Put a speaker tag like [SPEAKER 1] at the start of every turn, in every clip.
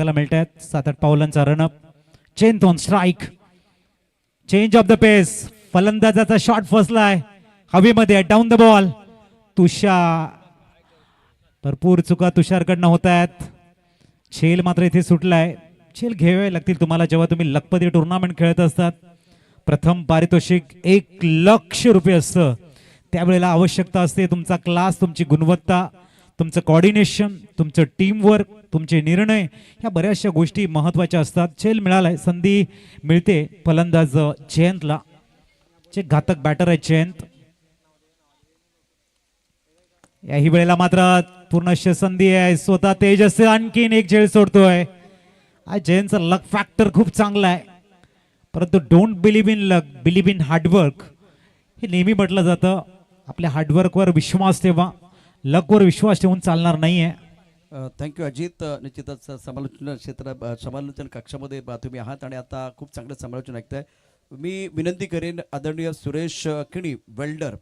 [SPEAKER 1] मिळत आहेत 7-8 पावलांचा रनअप. चेन on strike. Change of the pace. फलंदाजाचा शॉट फसलाय हवेमध्ये. Down the ball. तुषार, भरपूर चुका तुषारकडनं होत आहेत. झेल मात्र इथे सुटलाय. झेल घ्यावे लागतील तुम्हाला जेव्हा तुम्ही लखपती टुर्नामेंट खेळत असतात. प्रथम पारितोषिक 1,00,000 रुपये असतं. त्यावेळेला आवश्यकता असते तुमचा क्लास, तुमची गुणवत्ता, तुमचं कॉर्डिनेशन, तुमचं टीमवर्क, तुमचे निर्णय, ह्या बऱ्याचशा गोष्टी महत्त्वाच्या असतात. झेल मिळालाय, संधी मिळते फलंदाज जयंतला. जे घातक बॅटर आहे जयंत. याही वेळेला मात्र पूर्ण संधी आहे. स्वतः तेजस आणखीन एक झेल सोडतोय. जयंतचा लक फॅक्टर खूप चांगला आहे, परंतु don't believe in luck, believe in hard work हे नेहमी म्हटलं जातं. आपल्या हार्डवर्कवर विश्वास ठेवा, लकवर विश्वास ठेवून चालणार नाहीये.
[SPEAKER 2] थँक्यू अजित. निश्चितच समालोचन कक्षामध्ये तुम्ही आहात आणि आता खूप चांगलं समालोचन ऐकताय. मी विनंती करेन आदरणीय सुरेश किणी वेल्डर,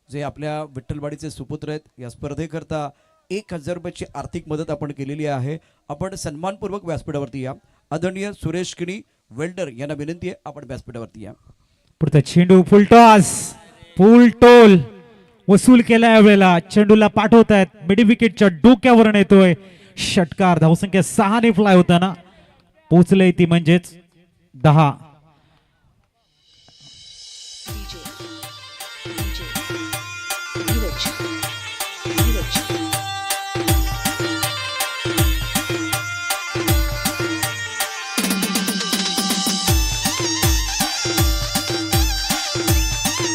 [SPEAKER 2] जे आपल्या विठ्ठलवाडीचे सुपुत्र आहेत, या स्पर्धेकरता 1,000 रुपयाची आर्थिक मदत आपण केलेली आहे. आपण सन्मानपूर्वक व्यासपीठावरती या. आदरणीय सुरेश किणी वेल्डर यांना विनंती आहे, आपण व्यासपीठावरती या.
[SPEAKER 1] पुढचा चेंडू फुल टॉस, फुल टोल वसूल केला. यावेळेला चेंडूला पाठवतायत. मिडी विकेटच्या डोक्यावरून येतोय षटकार. धावसंख्या 6 ने फ्लाय होताना पोहोचलंय ती म्हणजेच 10.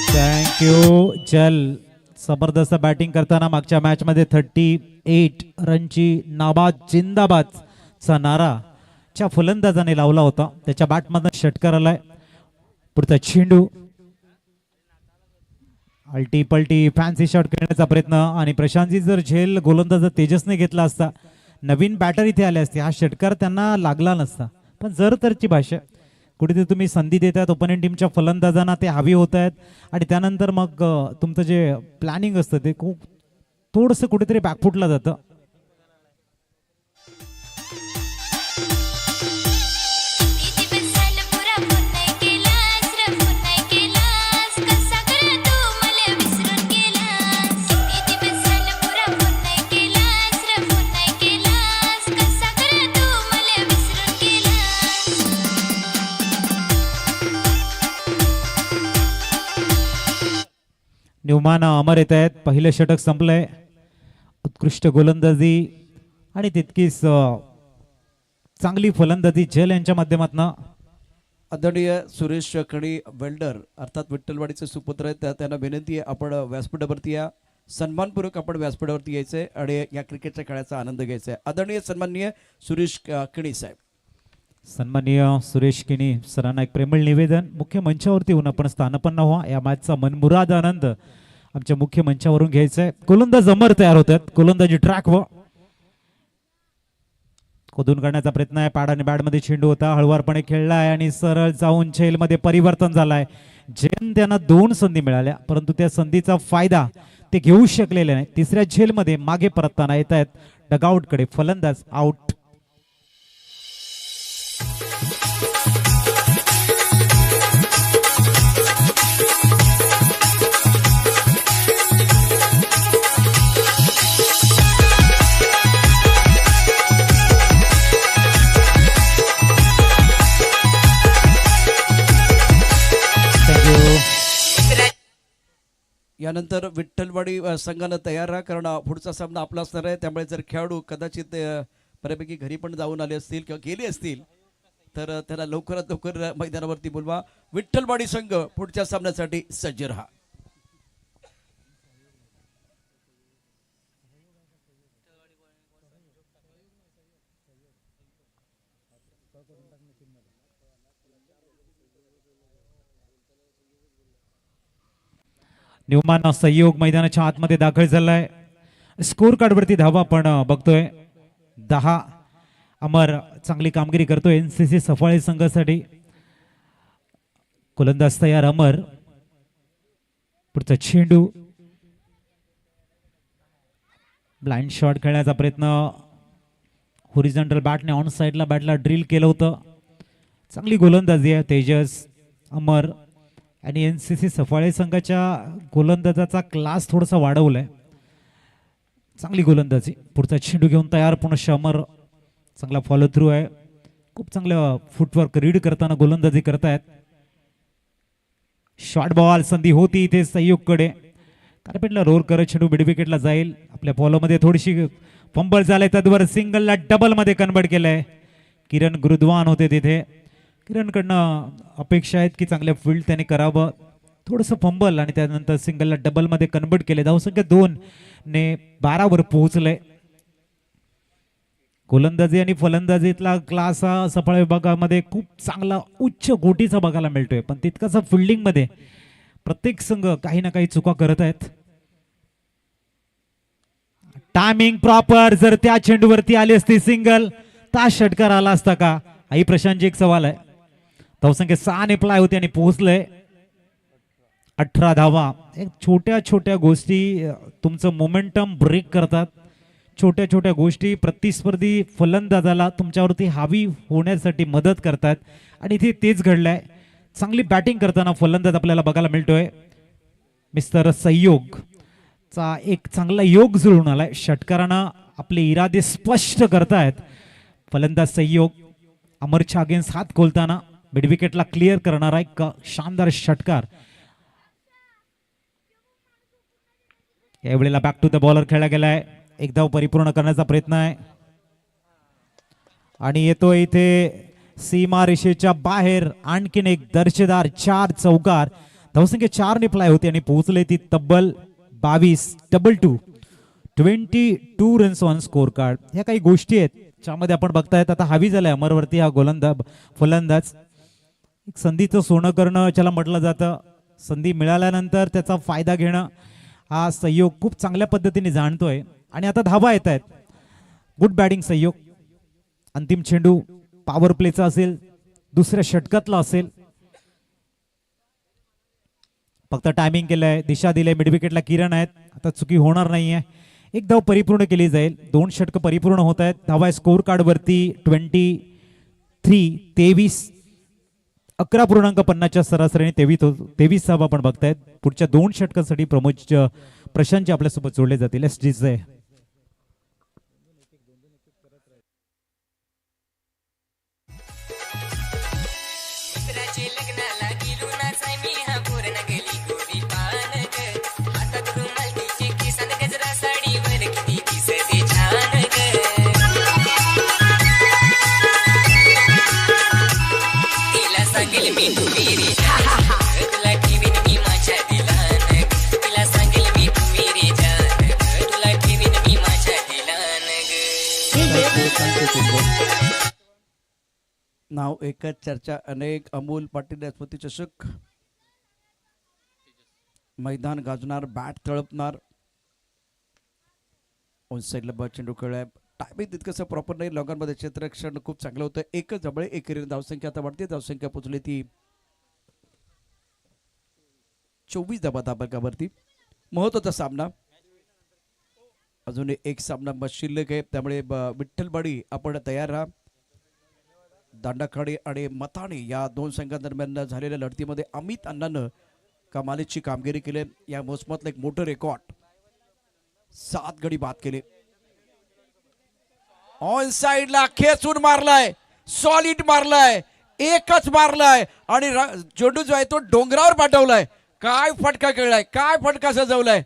[SPEAKER 1] थँक्यू जल. जबरदस्त बॅटिंग करताना मागच्या मॅच मध्ये 38 रनची नाबाद जिंदाबाद चा नारा च्या फलंदाजाने लावला होता. त्याच्या बॅटमधून षटकार आलाय. पुढचा चेंडू अल्टी पलटी फॅन्सी शॉट खेळण्याचा प्रयत्न आणि प्रशांतजी जर झेल गोलंदाज तेजसने घेतला असता, नवीन बॅटर इथे आले असते, हा षटकार त्यांना लागला नसता. पण जर तरची भाषा, कुठेतरी तुम्ही संधी देतात ओपोनंट टीमच्या फलंदाजांना, ते हवी होत आहेत आणि त्यानंतर मग तुमचं जे प्लॅनिंग असतं ते खूप थोडंसं कुठेतरी बॅकफुटला जातं. न्यूमान अमर येत आहेत. पहिलं षटक संपलंय. उत्कृष्ट गोलंदाजी आणि तितकीच चांगली फलंदाजी झेल यांच्या माध्यमातून.
[SPEAKER 2] आदरणीय सुरेश किणी वेल्डर अर्थात विठ्ठलवाडीचे सुपुत्र आहेत, त्यांना विनंती आहे आपण व्यासपीठावरती या. सन्मानपूर्वक आपण व्यासपीठावरती यायचंय आणि या क्रिकेटच्या खेळाचा आनंद घ्यायचा आहे. आदरणीय सन्माननीय सुरेश किणी साहेब.
[SPEAKER 1] सन्माननीय सुरेश किणी सरांना एक प्रेमळ निवेदन. मुख्य मंचावरती येऊन आपण स्थानपन्न व्हा. या मॅचचा मनमुराद आनंद आमच्या मुख्य मंचावरून घ्यायचा आहे. गोलंदाज अमर तयार होतात. गोलंदाजी ट्रॅक व खोदून काढण्याचा प्रयत्न आहे. पॅड आणि बॅटमध्ये चेंडू होता, हळवारपणे खेळलाय आणि सरळ जाऊन झेलमध्ये परिवर्तन झालाय. झेल त्यांना 2 संधी मिळाल्या, परंतु त्या संधीचा फायदा ते घेऊ शकलेले नाही. तिसऱ्या झेलमध्ये मागे परतताना येत आहेत डगआउट कडे. फलंदाज आउट.
[SPEAKER 2] यानंतर विठ्ठलवाडी संघानं तयार राहा, कारण पुढचा सामना आपला असणार आहे. त्यामुळे जर खेळाडू कदाचित बऱ्यापैकी घरी पण जाऊन आले असतील किंवा गेले असतील तर त्यांना लवकरात लवकर मैदानावरती बोलवा. विठ्ठलवाडी संघ पुढच्या सामन्यासाठी सज्ज राहा.
[SPEAKER 1] न्यूमान सहयोग मैदानाच्या आतमध्ये दाखल झालाय. स्कोर कार्डवरती धावा आपण बघतोय 10. अमर चांगली कामगिरी करतोय एनसीसी सफाळे संघासाठी. गोलंदाज तयार अमर. पुढचा चेंडू ब्लाइंड शॉट खेळण्याचा प्रयत्न होरिझॉन्टल बॅटने ऑन साईडला बॅटला ड्रिल केलं होतं. चांगली गोलंदाजी आहे तेजस, अमर आणि NCC सफाळे संघाच्या गोलंदाजाचा क्लास थोडासा वाढवलाय. चांगली गोलंदाजी. पुढचा चेंडू घेऊन तयार पुनश्च अमर. चांगला फॉलो थ्रू आहे. खूप चांगलं फुटवर्क रीड करताना गोलंदाजी करतायत. शॉर्ट बॉल संधी होती इथे सहयोगकडे. कार्पेटला रोल करत चेंडू मिड विकेटला जाईल. आपल्या फॉलोमध्ये थोडीशी फंबल झाले, तद्वर सिंगलला डबल मध्ये कन्वर्ट केलंय. किरण गुरुद्वान होते तिथे. किरणकडनं अपेक्षा आहेत की चांगल्या फील्ड त्याने करावं. थोडंसं फंबल आणि त्यानंतर सिंगलला डबल मध्ये कन्वर्ट केले. धावसंख्या 2 ने 12 वर पोहोचले. गोलंदाजी आणि फलंदाजीतला क्लास हा सफाळे विभागामध्ये खूप चांगला उच्च कोटीचा बघायला मिळतोय, पण तितकासा फिल्डिंग मध्ये प्रत्येक संघ काही ना काही चुका करत आहेत. Timing proper. जर त्या चेंडूवरती आली असती सिंगल तर षटकार आला असता का, आई प्रशांतची एक सवाल आहे. धावसंख्या 6 ने प्लाय होती आणि पोहोचले 18 धावा. एक छोट्या छोट्या गोष्टी तुमचं मोमेंटम ब्रेक करतात. छोट्या छोट्या गोष्टी प्रतिस्पर्धी फलंदाजाला तुमच्यावरती हावी होण्यासाठी मदत करतात आणि इथे तेच घडलंय. चांगली बॅटिंग करताना फलंदाज आपल्याला बघायला मिळतोय. मिस्टर सहयोग चा एक चांगला योग जुळून आलाय. षटकारांना आपले इरादे स्पष्ट करतायत. फलंदाज सहयोग अमरच्या अगेन्स्ट हात खोलताना मिड विकेटला क्लिअर करणारा एक शानदार षटकार. यावेळेला बॅक टू द बॉलर खेळला गेलाय. एक धाव परिपूर्ण करण्याचा प्रयत्न आहे आणि येतो इथे सीमा रेषेच्या बाहेर आणखीन एक दर्जेदार 4 चौकार. धावसंख्या 4 ने प्लाय होती आणि पोहोचले ती तब्बल 22. Double 22 runs on score card. ह्या काही गोष्टी आहेत ज्यामध्ये आपण बघतायत आता हावी झालाय अमरवरती हा गोलंदाज फलंदाज. एक संधीचं सोनं करणं ज्याला म्हटलं जातं. संधी मिळाल्यानंतर त्याचा फायदा घेणं हा सहयोग खूप चांगल्या पद्धतीने जाणतोय आणि आता धावा येत आहेत. गुड बॅटिंग सहयोग. अंतिम चेंडू पॉवर प्लेचा असेल, दुसऱ्या षटकातला असेल. फक्त टायमिंग केलंय, दिशा दिले. मिड विकेटला किरण आहेत. आता चुकी होणार नाहीये. एक धाव परिपूर्ण केली जाईल. 2 षटक परिपूर्ण होत आहेत. धावा स्कोर कार्ड वरती 23. 11.50च्या सरासरीने 23 धावा आपण बघतायत. पुढच्या 2 षटकांसाठी प्रशांतजी आपल्यासोबत जोडले जातील. SG
[SPEAKER 2] नाव एकच चर्चा अनेक. अमोल पाटील स्मृती चषक. मैदान गाजणार, बॅट तळपणार. ऑन साईडला बॅट चेंडू खेळलाय. टायमिंग तितकंसं प्रॉपर नाही. लॉगांमध्ये क्षेत्ररक्षण खूप चांगलं होतं. एकच जवळ एक धावसंख्या आता वाढते. धावसंख्या पोचली ती 24 धाबावरती. महत्वाचा सामना. अजून एक सामना शिल्लक आहे, त्यामुळे विठ्ठलवाडी आपण तयार राहा. दांडाखाडी आणि मताणी या 2 संघांदरम्यान झालेल्या लढतीमध्ये अमित अण्णानं कमालीची कामगिरी केली. या मोसमातलं एक मोठं रेकॉर्ड. 7 गडी बाद केले. ऑन साइडला खेचून मारलाय, सॉलिड मारलाय, एकच मारलाय आणि चेंडू जो आहे तो डोंगरावर पाठवलाय. काय फटका खेळलाय, काय फटका सजवलाय.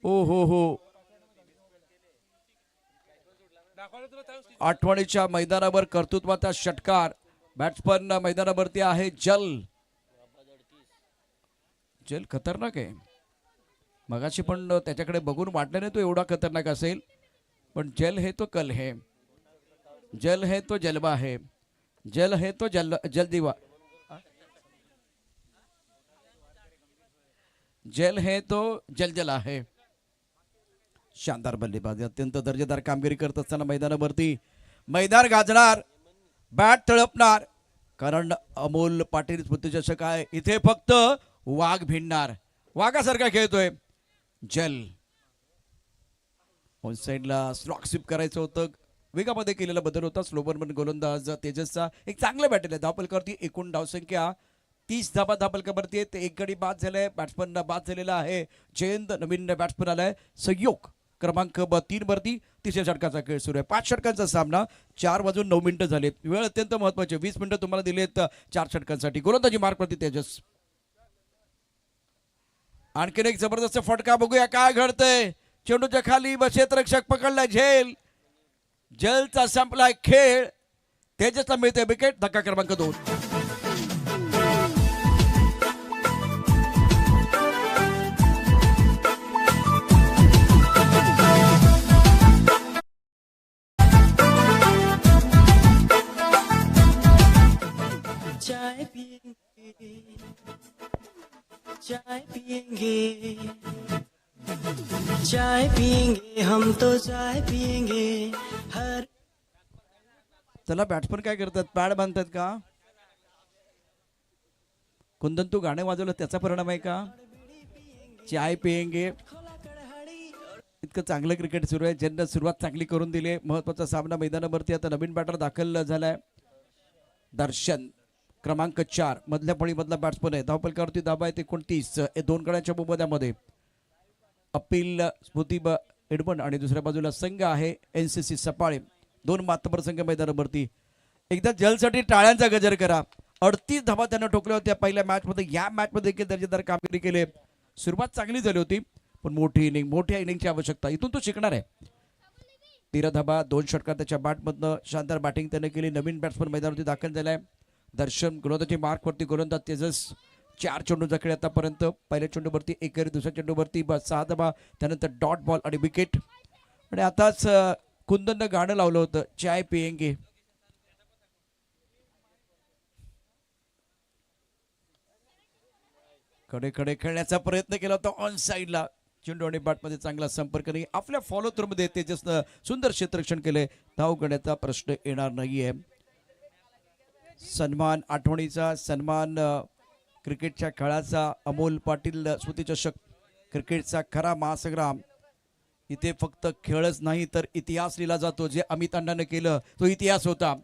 [SPEAKER 2] ओ हो. आठवणीच्या मैदानावर कर्तृत्वाचा षटकार. बॅट्समन मैदानावरती आहे जल खतरनाक आहे. मगाशी पण त्याच्याकडे बघून वाटलं नाही तो एवढा खतरनाक असेल, पण जल है तो कल है, जल है तो जलवा है, जल है तो जलदीवा, जल है तो जलजला है. शानदार बल्लेबाजी. अत्यंत दर्जेदार कामगिरी करत असताना मैदानावरती मैदान गाजणार, बॅट तळपणार. कारण अमोल पाटील स्मृतिचषक आहे. इथे फक्त वाघ भिडणार. वाघासारखा खेळतोय जल. ऑन साइडला स्लॉक स्वीप करायचं होतं. वेगामध्ये केलेला बदल होता. स्लोबरमन गोलंदाज तेजसचा एक चांगला बॅटल आहे. धावफलकावरती एकूण धावसंख्या 30 धाबा धावफलकावरती आहेत. एक गडी बाद झालाय, बॅट्समन बाद झालेला आहे. जयंत नवीन बॅट्समन आलाय. सहयोग क्रमांक 3 वरती तिसऱ्या षटकाचा खेळ सुरू आहे. 5 षटकांचा सामना. 4 वाजून 9 मिनिटं झाले. वेळ अत्यंत महत्वाची. 20 मिनिटं तुम्हाला दिलेत 4 षटकांसाठी. गोलंदाजी मार्कवरती तेजस. आणखीन एक जबरदस्त फटका. बघूया काय घडतंय. चेंडूच्या खाली क्षेत्ररक्षक पकडलाय. झेलचा संपलाय खेळ. तेजसला मिळते विकेट. धक्का क्रमांक 2.
[SPEAKER 3] चाय पिएंगे, चाय पिएंगे, चाय पिएंगे, हम तो चाय पिएंगे हर.
[SPEAKER 2] चला बॅट्समन काय करतात. पॅड बांधतात का. कुंदन तू गाणं वाजवलं त्याचा परिणाम आहे का. चाय पिएंगे. इतकं चांगलं क्रिकेट सुरू आहे. ज्यांना सुरुवात चांगली करून दिली. महत्वाचा सामना मैदानावरती. आता नवीन बॅटर दाखल झालाय. दर्शन क्रमांक 4 मधल्या फळीमधला बॅट्समन आहे. धावफलकावरती धाबा आहेत 29. 2 गड्यांच्या मोबदल्यामध्ये अपील स्मृती एडमंड आणि दुसऱ्या बाजूला संघ आहे NCC सपाळे. 2 मातबर संघ मैदानावरती. एकदा जलसाठी टाळ्यांचा गजर करा. 38 धाबा त्यांना ठोकल्या होत्या पहिल्या मॅचमध्ये. या मॅचमध्ये देखील दर्जेदार कामगिरी केली. सुरुवात चांगली झाली होती पण मोठ्या इनिंगची आवश्यकता. इथून तो शिकणार आहे. 13 धाबा 2 षटकार त्याच्या बॅटमधनं. शानदार बॅटिंग त्याने केली. नवीन बॅट्समन मैदानावरती दाखल झालाय. दर्शन गोलंदाजी मार्कवरती गोलंदाज तेजस. 4 चेंडूचा खेळ आतापर्यंत. पहिल्या चेंडूवरती 1 गडी, दुसऱ्या चेंडूवरती 6 धाबा, त्यानंतर डॉट बॉल आणि विकेट. आणि आताच कुंदननं गाणं लावलं होतं चाय पिएंगे. कडे खेळण्याचा प्रयत्न केला होता ऑन साईडला. चेंडू आणि बॅटमध्ये चांगला संपर्क नाही. आपल्या फॉलो थ्रू मध्ये तेजसनं सुंदर क्षेत्ररक्षण केले. धाव घेण्याचा प्रश्न येणार नाहीये. सन्मान आठवणीचा सन्मान. क्रिकेटच्या खेळाचा अमोल पाटील स्मृतिचषक क्रिकेटचा खरा महासंग्राम. इथे फक्त खेळच नाही तर इतिहास लिहिला जातो. जे अमित अण्णाने केलं तो इतिहास होता.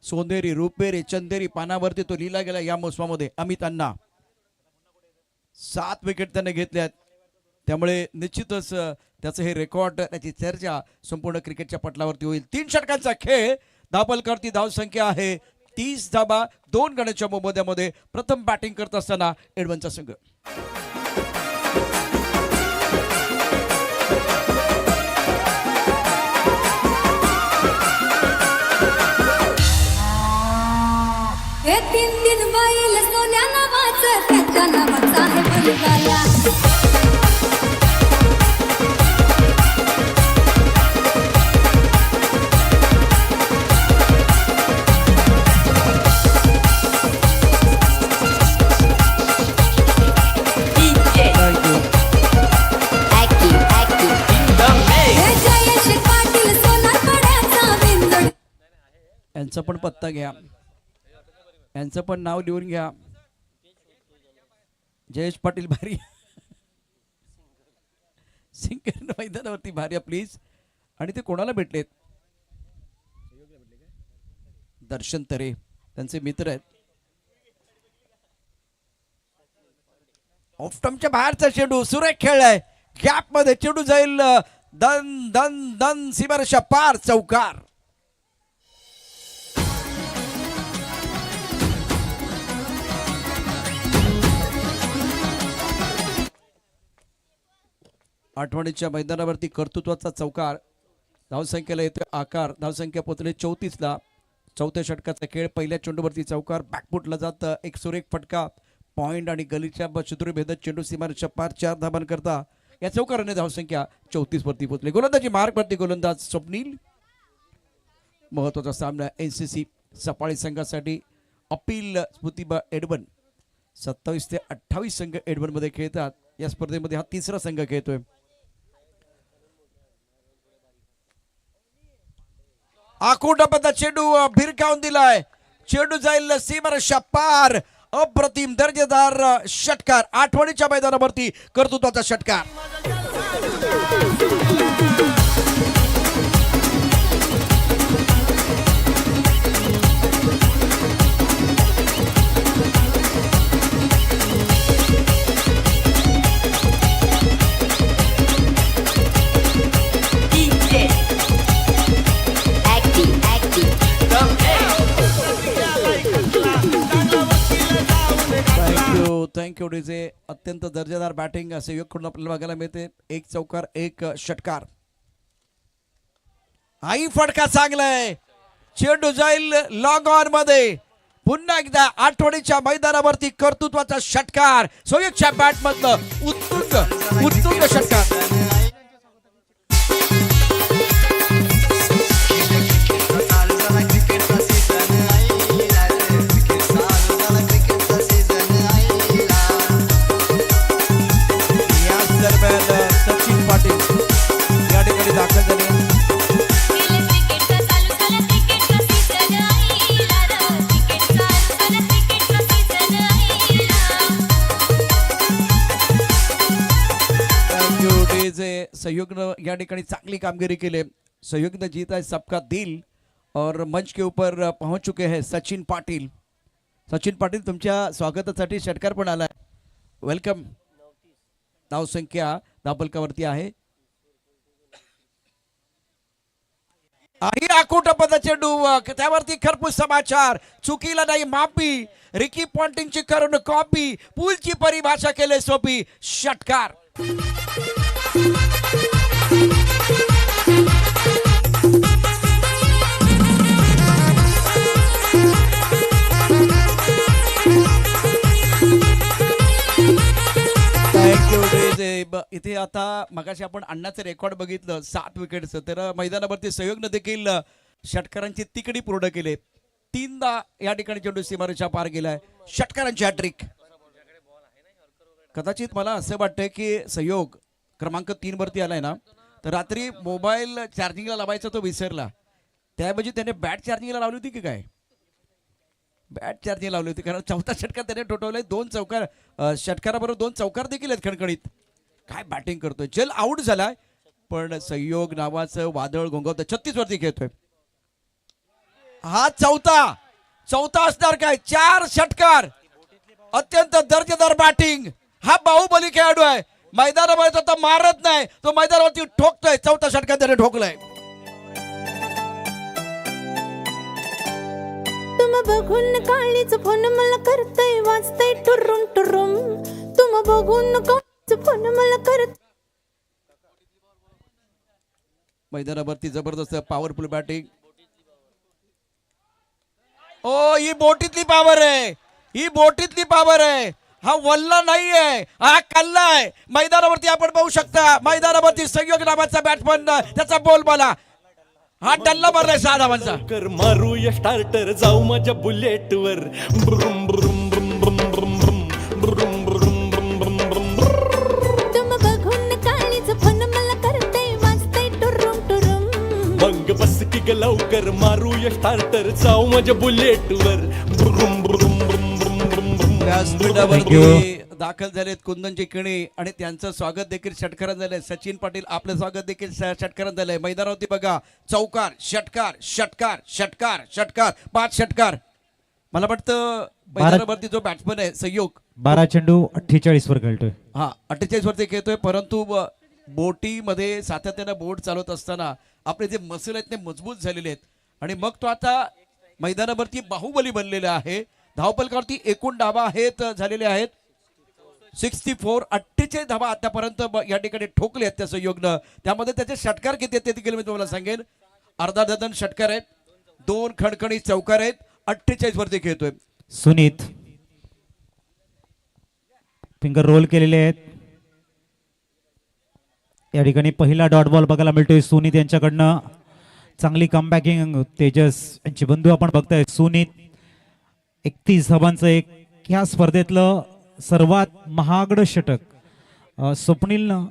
[SPEAKER 2] सोनेरी रुपेरी चंदेरी पानावरती तो लिहिला गेला या मोसमामध्ये. अमित अण्णा 7 विकेट त्याने घेतल्यात. त्यामुळे निश्चितच त्याचं हे रेकॉर्ड, त्याची चर्चा संपूर्ण क्रिकेटच्या पटलावरती होईल. 3 षटकांचा खेळ. धावफलकावरती धावसंख्या आहे 30 धाबा 2 गड्यांच्या मोबदल्यामध्ये. प्रथम बॅटिंग करत असताना एडमनचा संघ.
[SPEAKER 4] हे 3 बैल सोन्या नावाचं त्याच्या नावाचा आहे मुलगाया.
[SPEAKER 2] यांचा पण पत्ता घ्या. यांचं पण नाव लिहून घ्या. जयेश पाटील भारी सिंकर मैदानावरती भारी प्लीज. आणि ते कोणाला भेटलेत. दर्शन तरे त्यांचे मित्र आहेत. ऑफटमच्या बाहेरचा चेंडू सुरेख खेळलाय. गॅप मध्ये चेंडू जाईल. दन दन दन सीमारेषा पार. चौकार. आठवणीच्या मैदानावरती कर्तृत्वाचा चौकार. धावसंख्येला येतोय आकार. धावसंख्या पोहोचली 34ला. 4थ्या षटकाचा खेळ. पहिल्या चेंडूवरती चौकार. बॅकफुटला जातं. एक सुरेख फटका. पॉइंट आणि गलीच्या चतुर भेदत चेंडू सीमारेषा पार. 4 धाबांकरता या चौकाराने धावसंख्या 34 वरती पोहोचली. गोलंदाजी मार्कवरती गोलंदाज स्वप्नील. महत्वाचा सामना NCC सपाळी संघासाठी. Appeal स्मृतिबा Edmund. 27 ते 28 संघ एडमन मध्ये खेळतात. या स्पर्धेमध्ये हा 3रा संघ खेळतोय. आकुटापदा चेंडू भिरकावून दिलाय. चेंडू जाईल सीमारेषा पार. अप्रतिम दर्जेदार षटकार. आठवणीच्या मैदानावरती कर्तृत्वाचा षटकार. Thank you DJ. अत्यंत दर्जेदार बॅटिंग सहयोगकडून आपल्याला बघायला मिळते. एक चौकार एक षटकार. आई फटका चांगलाय. चेंडू जाईल लॉग ऑन मध्ये. पुन्हा एकदा आठवडीच्या मैदानावरती कर्तृत्वाचा षटकार. सोयीच्या बॅट मधलं उत्तुंग षटकार. याच दरम्यान सचिन पाटील या ठिकाणी दाखल झाले. सहयोग ने या ठिकाणी चांगली कामगिरी केली. सहयोग ने जीता है सबका दिल. और मंच के ऊपर पहुंच चुके हैं सचिन पाटील. सचिन पाटील तुमच्या स्वागतासाठी षटकार पण आलाय. वेलकम. धाव संख्या धावफलकावरती आहे. आणि आकुटपदा चेंडू त्यावरती खरपूस समाचार. चुकीला नाही माफी. रिकी पॉन्टिंगची करून कॉपी. पूलची परिभाषा केली सोपी. षटकार. इथे आता मगाशी आपण अण्णाचं रेकॉर्ड बघितलं 7 विकेटचं. तर मैदानावरती सहयोगनं देखील षटकारांची तिकडी पूर्ण केले. 3दा या ठिकाणी चेंडू सीमारेषा पार गेलाय. षटकारांची हॅट्रिक. कदाचित मला असं वाटतंय की सहयोग क्रमांक 3 वरती आलाय ना, तर रात्री मोबाईल चार्जिंगला लावायचा तो विसरला. त्याऐवजी त्याने बॅट चार्जिंगला लावली होती की काय? बॅट चार्जिंग लावली होती. कारण 4था षटकार त्याने ठोठवलाय. 2 चौकार षटकाराबरोबर 2 चौकार देखील आहेत खणखणीत. काय बॅटिंग करतोय. चल आउट झालाय पण सहयोग नावाचं वादळ घोंगवतोय. 36 वरती खेळतोय. हा चौथा असणार काय? 4 षटकार. अत्यंत दर्जेदार बॅटिंग. हा बाहुबली खेळाडू आहे. मैदानामध्ये तो मारत नाही, तो मैदानावरती ठोकतोय. 4था षटकार त्याने ठोकलाय.
[SPEAKER 5] तुम बघून काळीच फोन मला करतय वाजतय टुरुम टुरुम. तुम बघून काळीच फोन मला करत.
[SPEAKER 2] मैदानावरती जबरदस्त पॉवरफुल बॅटिंग. ओ ही बोटीतली पॉवर आहे. ही बोटीतली पॉवर आहे. हा वल्ला नाहीये, हा कल्ला आहे. मैदानावरती आपण पाहू शकता. मैदानावरती सहयोग नावाचा बॅट्समन त्याचा बॉल मला हा डल्ला मारलाय 6 धावांचा.
[SPEAKER 6] कर मारूया स्टार्टर जाऊ माझ्या बुलेट वर. ब्रुम ब्रुम ब्रुम ब्रुम ब्रुम ब्रुम ब्रुम ब्रुम ब्रुम ब्रुम.
[SPEAKER 5] तुम बघून काळीच फोन मला करतय वाजतय टुरुम टुरुम.
[SPEAKER 6] मग बस की ग लवकर मारूया स्टार्टर जाऊ माझ्या बुलेट वर. ब्रुम ब्रुम ब्रुम ब्रुम ब्रुम ब्रुम.
[SPEAKER 2] व्यासपीठावरती दाखल झालेत कुंदनजी किणी आणि त्यांचं स्वागत देखील षटकारात झालंय. सचिन पाटील आपलं स्वागत देखील षटकारात झालंय. मैदानावरती बघा चौकार षटकार षटकार षटकार षटकार 5 षटकार. मला वाटतं मैदानावरती जो बॅट्समन आहे सहयोग
[SPEAKER 1] 12 चेंडू 48 वर खेळतोय.
[SPEAKER 2] हा 48 वरती खेळतोय. परंतु बोटीमध्ये सातत्यानं बोट चालवत असताना आपले जे मसल आहेत ते मजबूत झालेले आहेत आणि मग तो आता मैदानावरती बाहुबली बनलेला आहे. धावफलकावरती एकूण धावा आहेत झालेले आहेत 64. 48 धावा आतापर्यंत या ठिकाणी ठोकले आहेत त्या सहयोगनं. त्यामध्ये त्याचे षटकार किती आहेत ते देखील मी तुम्हाला सांगेन. अर्धा डझन षटकार आहेत. 2 खणखणी चौकार आहेत. 48 वरती खेळतोय.
[SPEAKER 1] सुनीत फिंगर रोल केलेले आहेत. या ठिकाणी पहिला डॉट बॉल बघायला मिळतोय सुनीत यांच्याकडनं. चांगली कमबॅकिंग. तेजस यांची बंधू आपण बघताय. सुनीत 31 धावांचं एक ह्या स्पर्धेतलं सर्वात महागडं षटक स्वप्नीलनं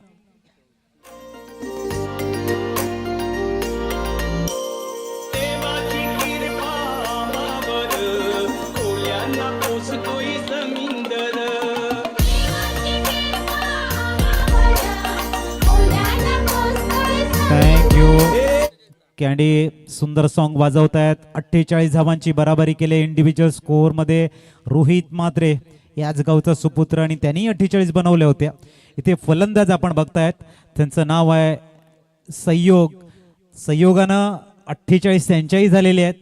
[SPEAKER 1] थँक्यू. कॅन्डी सुंदर सॉन्ग वाजवतायत. 48 धावांची बराबरी केली इंडिव्हिज्युअल स्कोअर मध्ये. रोहित म्हात्रे याच गावचा सुपुत्र आणि त्यांनी 48 बनवल्या होत्या. इथे फलंदाज आपण बघतायत त्यांचं नाव आहे सहयोग. सहयोगानं 48 त्यांच्याही झालेले आहेत.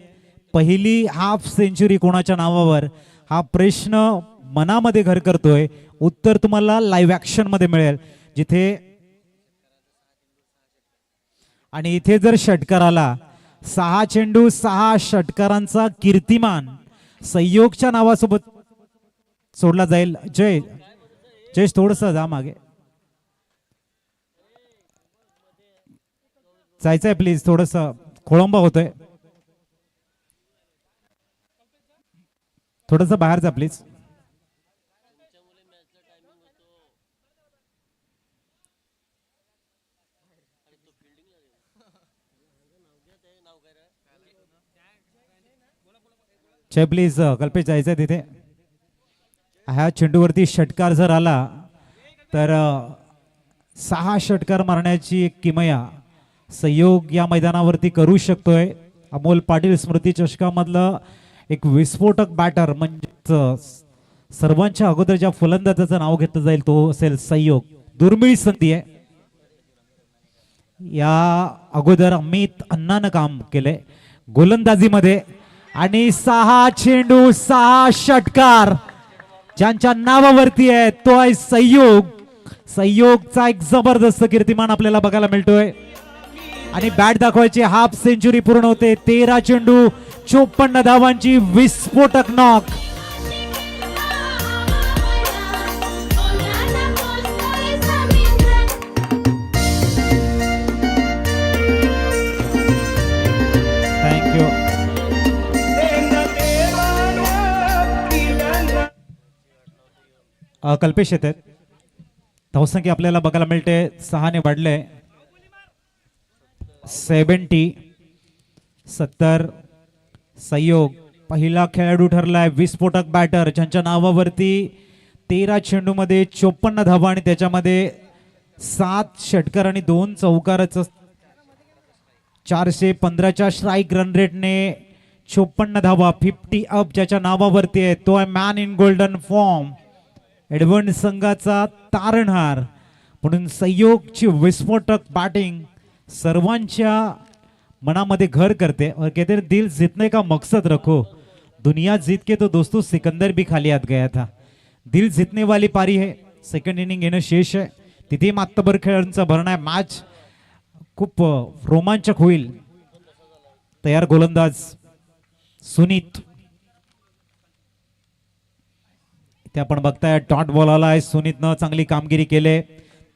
[SPEAKER 1] पहिली हाफ सेंचुरी कोणाच्या नावावर हा प्रश्न मनामध्ये घर करतोय, उत्तर तुम्हाला लाईव्ह ऍक्शन मध्ये मिळेल. जिथे आणि इथे जर षटकार आला, 6 चेंडू 6 षटकारांचा कीर्तिमान संयोगच्या नावासोबत सोडला जाईल. जयेश थोडस जा मागे, जायचंय प्लीज, थोडस खोळंबा होतोय, थोडस बाहेर जा प्लीज. जय प्लीज, कल्पेश जायचंय तिथे. ह्या चेंडूवरती षटकार जर आला तर 6 षटकार मारण्याची एक किमया संयोग या मैदानावरती करू शकतोय. अमोल पाटील स्मृती चषकामधलं एक विस्फोटक बॅटर, म्हणजे सर्वांच्या अगोदर ज्या फलंदाजाचं नाव घेतलं जाईल तो असेल संयोग. दुर्मिळ संधी आहे. या अगोदर अमित अण्णानं काम केलंय गोलंदाजीमध्ये. आणि 6 चेंडू 6 षटकार ज्यांच्या नावावरती आहे तो आहे संयोग. संयोगचा एक जबरदस्त कीर्तिमान आपल्याला बघायला मिळतोय. आणि बॅट दाखवायची, हाफ सेंचुरी पूर्ण होते. 13 चेंडू 54 धावांची विस्फोटक नॉक. थँक्यू. कल्पेश येतात. धावसंख्या आपल्याला बघायला मिळते 6 ने वाढले. 70 संयोग पहिला खेळाडू ठरलाय, विस्फोटक बॅटर ज्यांच्या नावावरती 13 चेंडू मध्ये 54 धावा आणि त्याच्यामध्ये 7 षटकार आणि 2 चौकाराचं 415च्या स्ट्राईक रन रेटने 54 धावा 50 अप ज्याच्या नावावरती आहे तो आहे man in golden form. Edward संघाचा तारणहार म्हणून संयोगची विस्फोटक बॅटिंग सर्वांच्या मनामध्ये घर करते. और कहते हैं दिल जीतने का मकसद रखो, दुनिया जीत के तो दोस्तों सिकंदर भी खाली हाथ गया था. दिल जीतने वाली पारी है. सेकंड इनिंग येणं शेष आहे. तिथे मातबर खेळाडूंचा भरणा आहे. मॅच खूप रोमांचक होईल. तयार गोलंदाज सुनीत. ते आपण बघताय डॉट बॉल आलाय. सुनीतनं चांगली कामगिरी केली.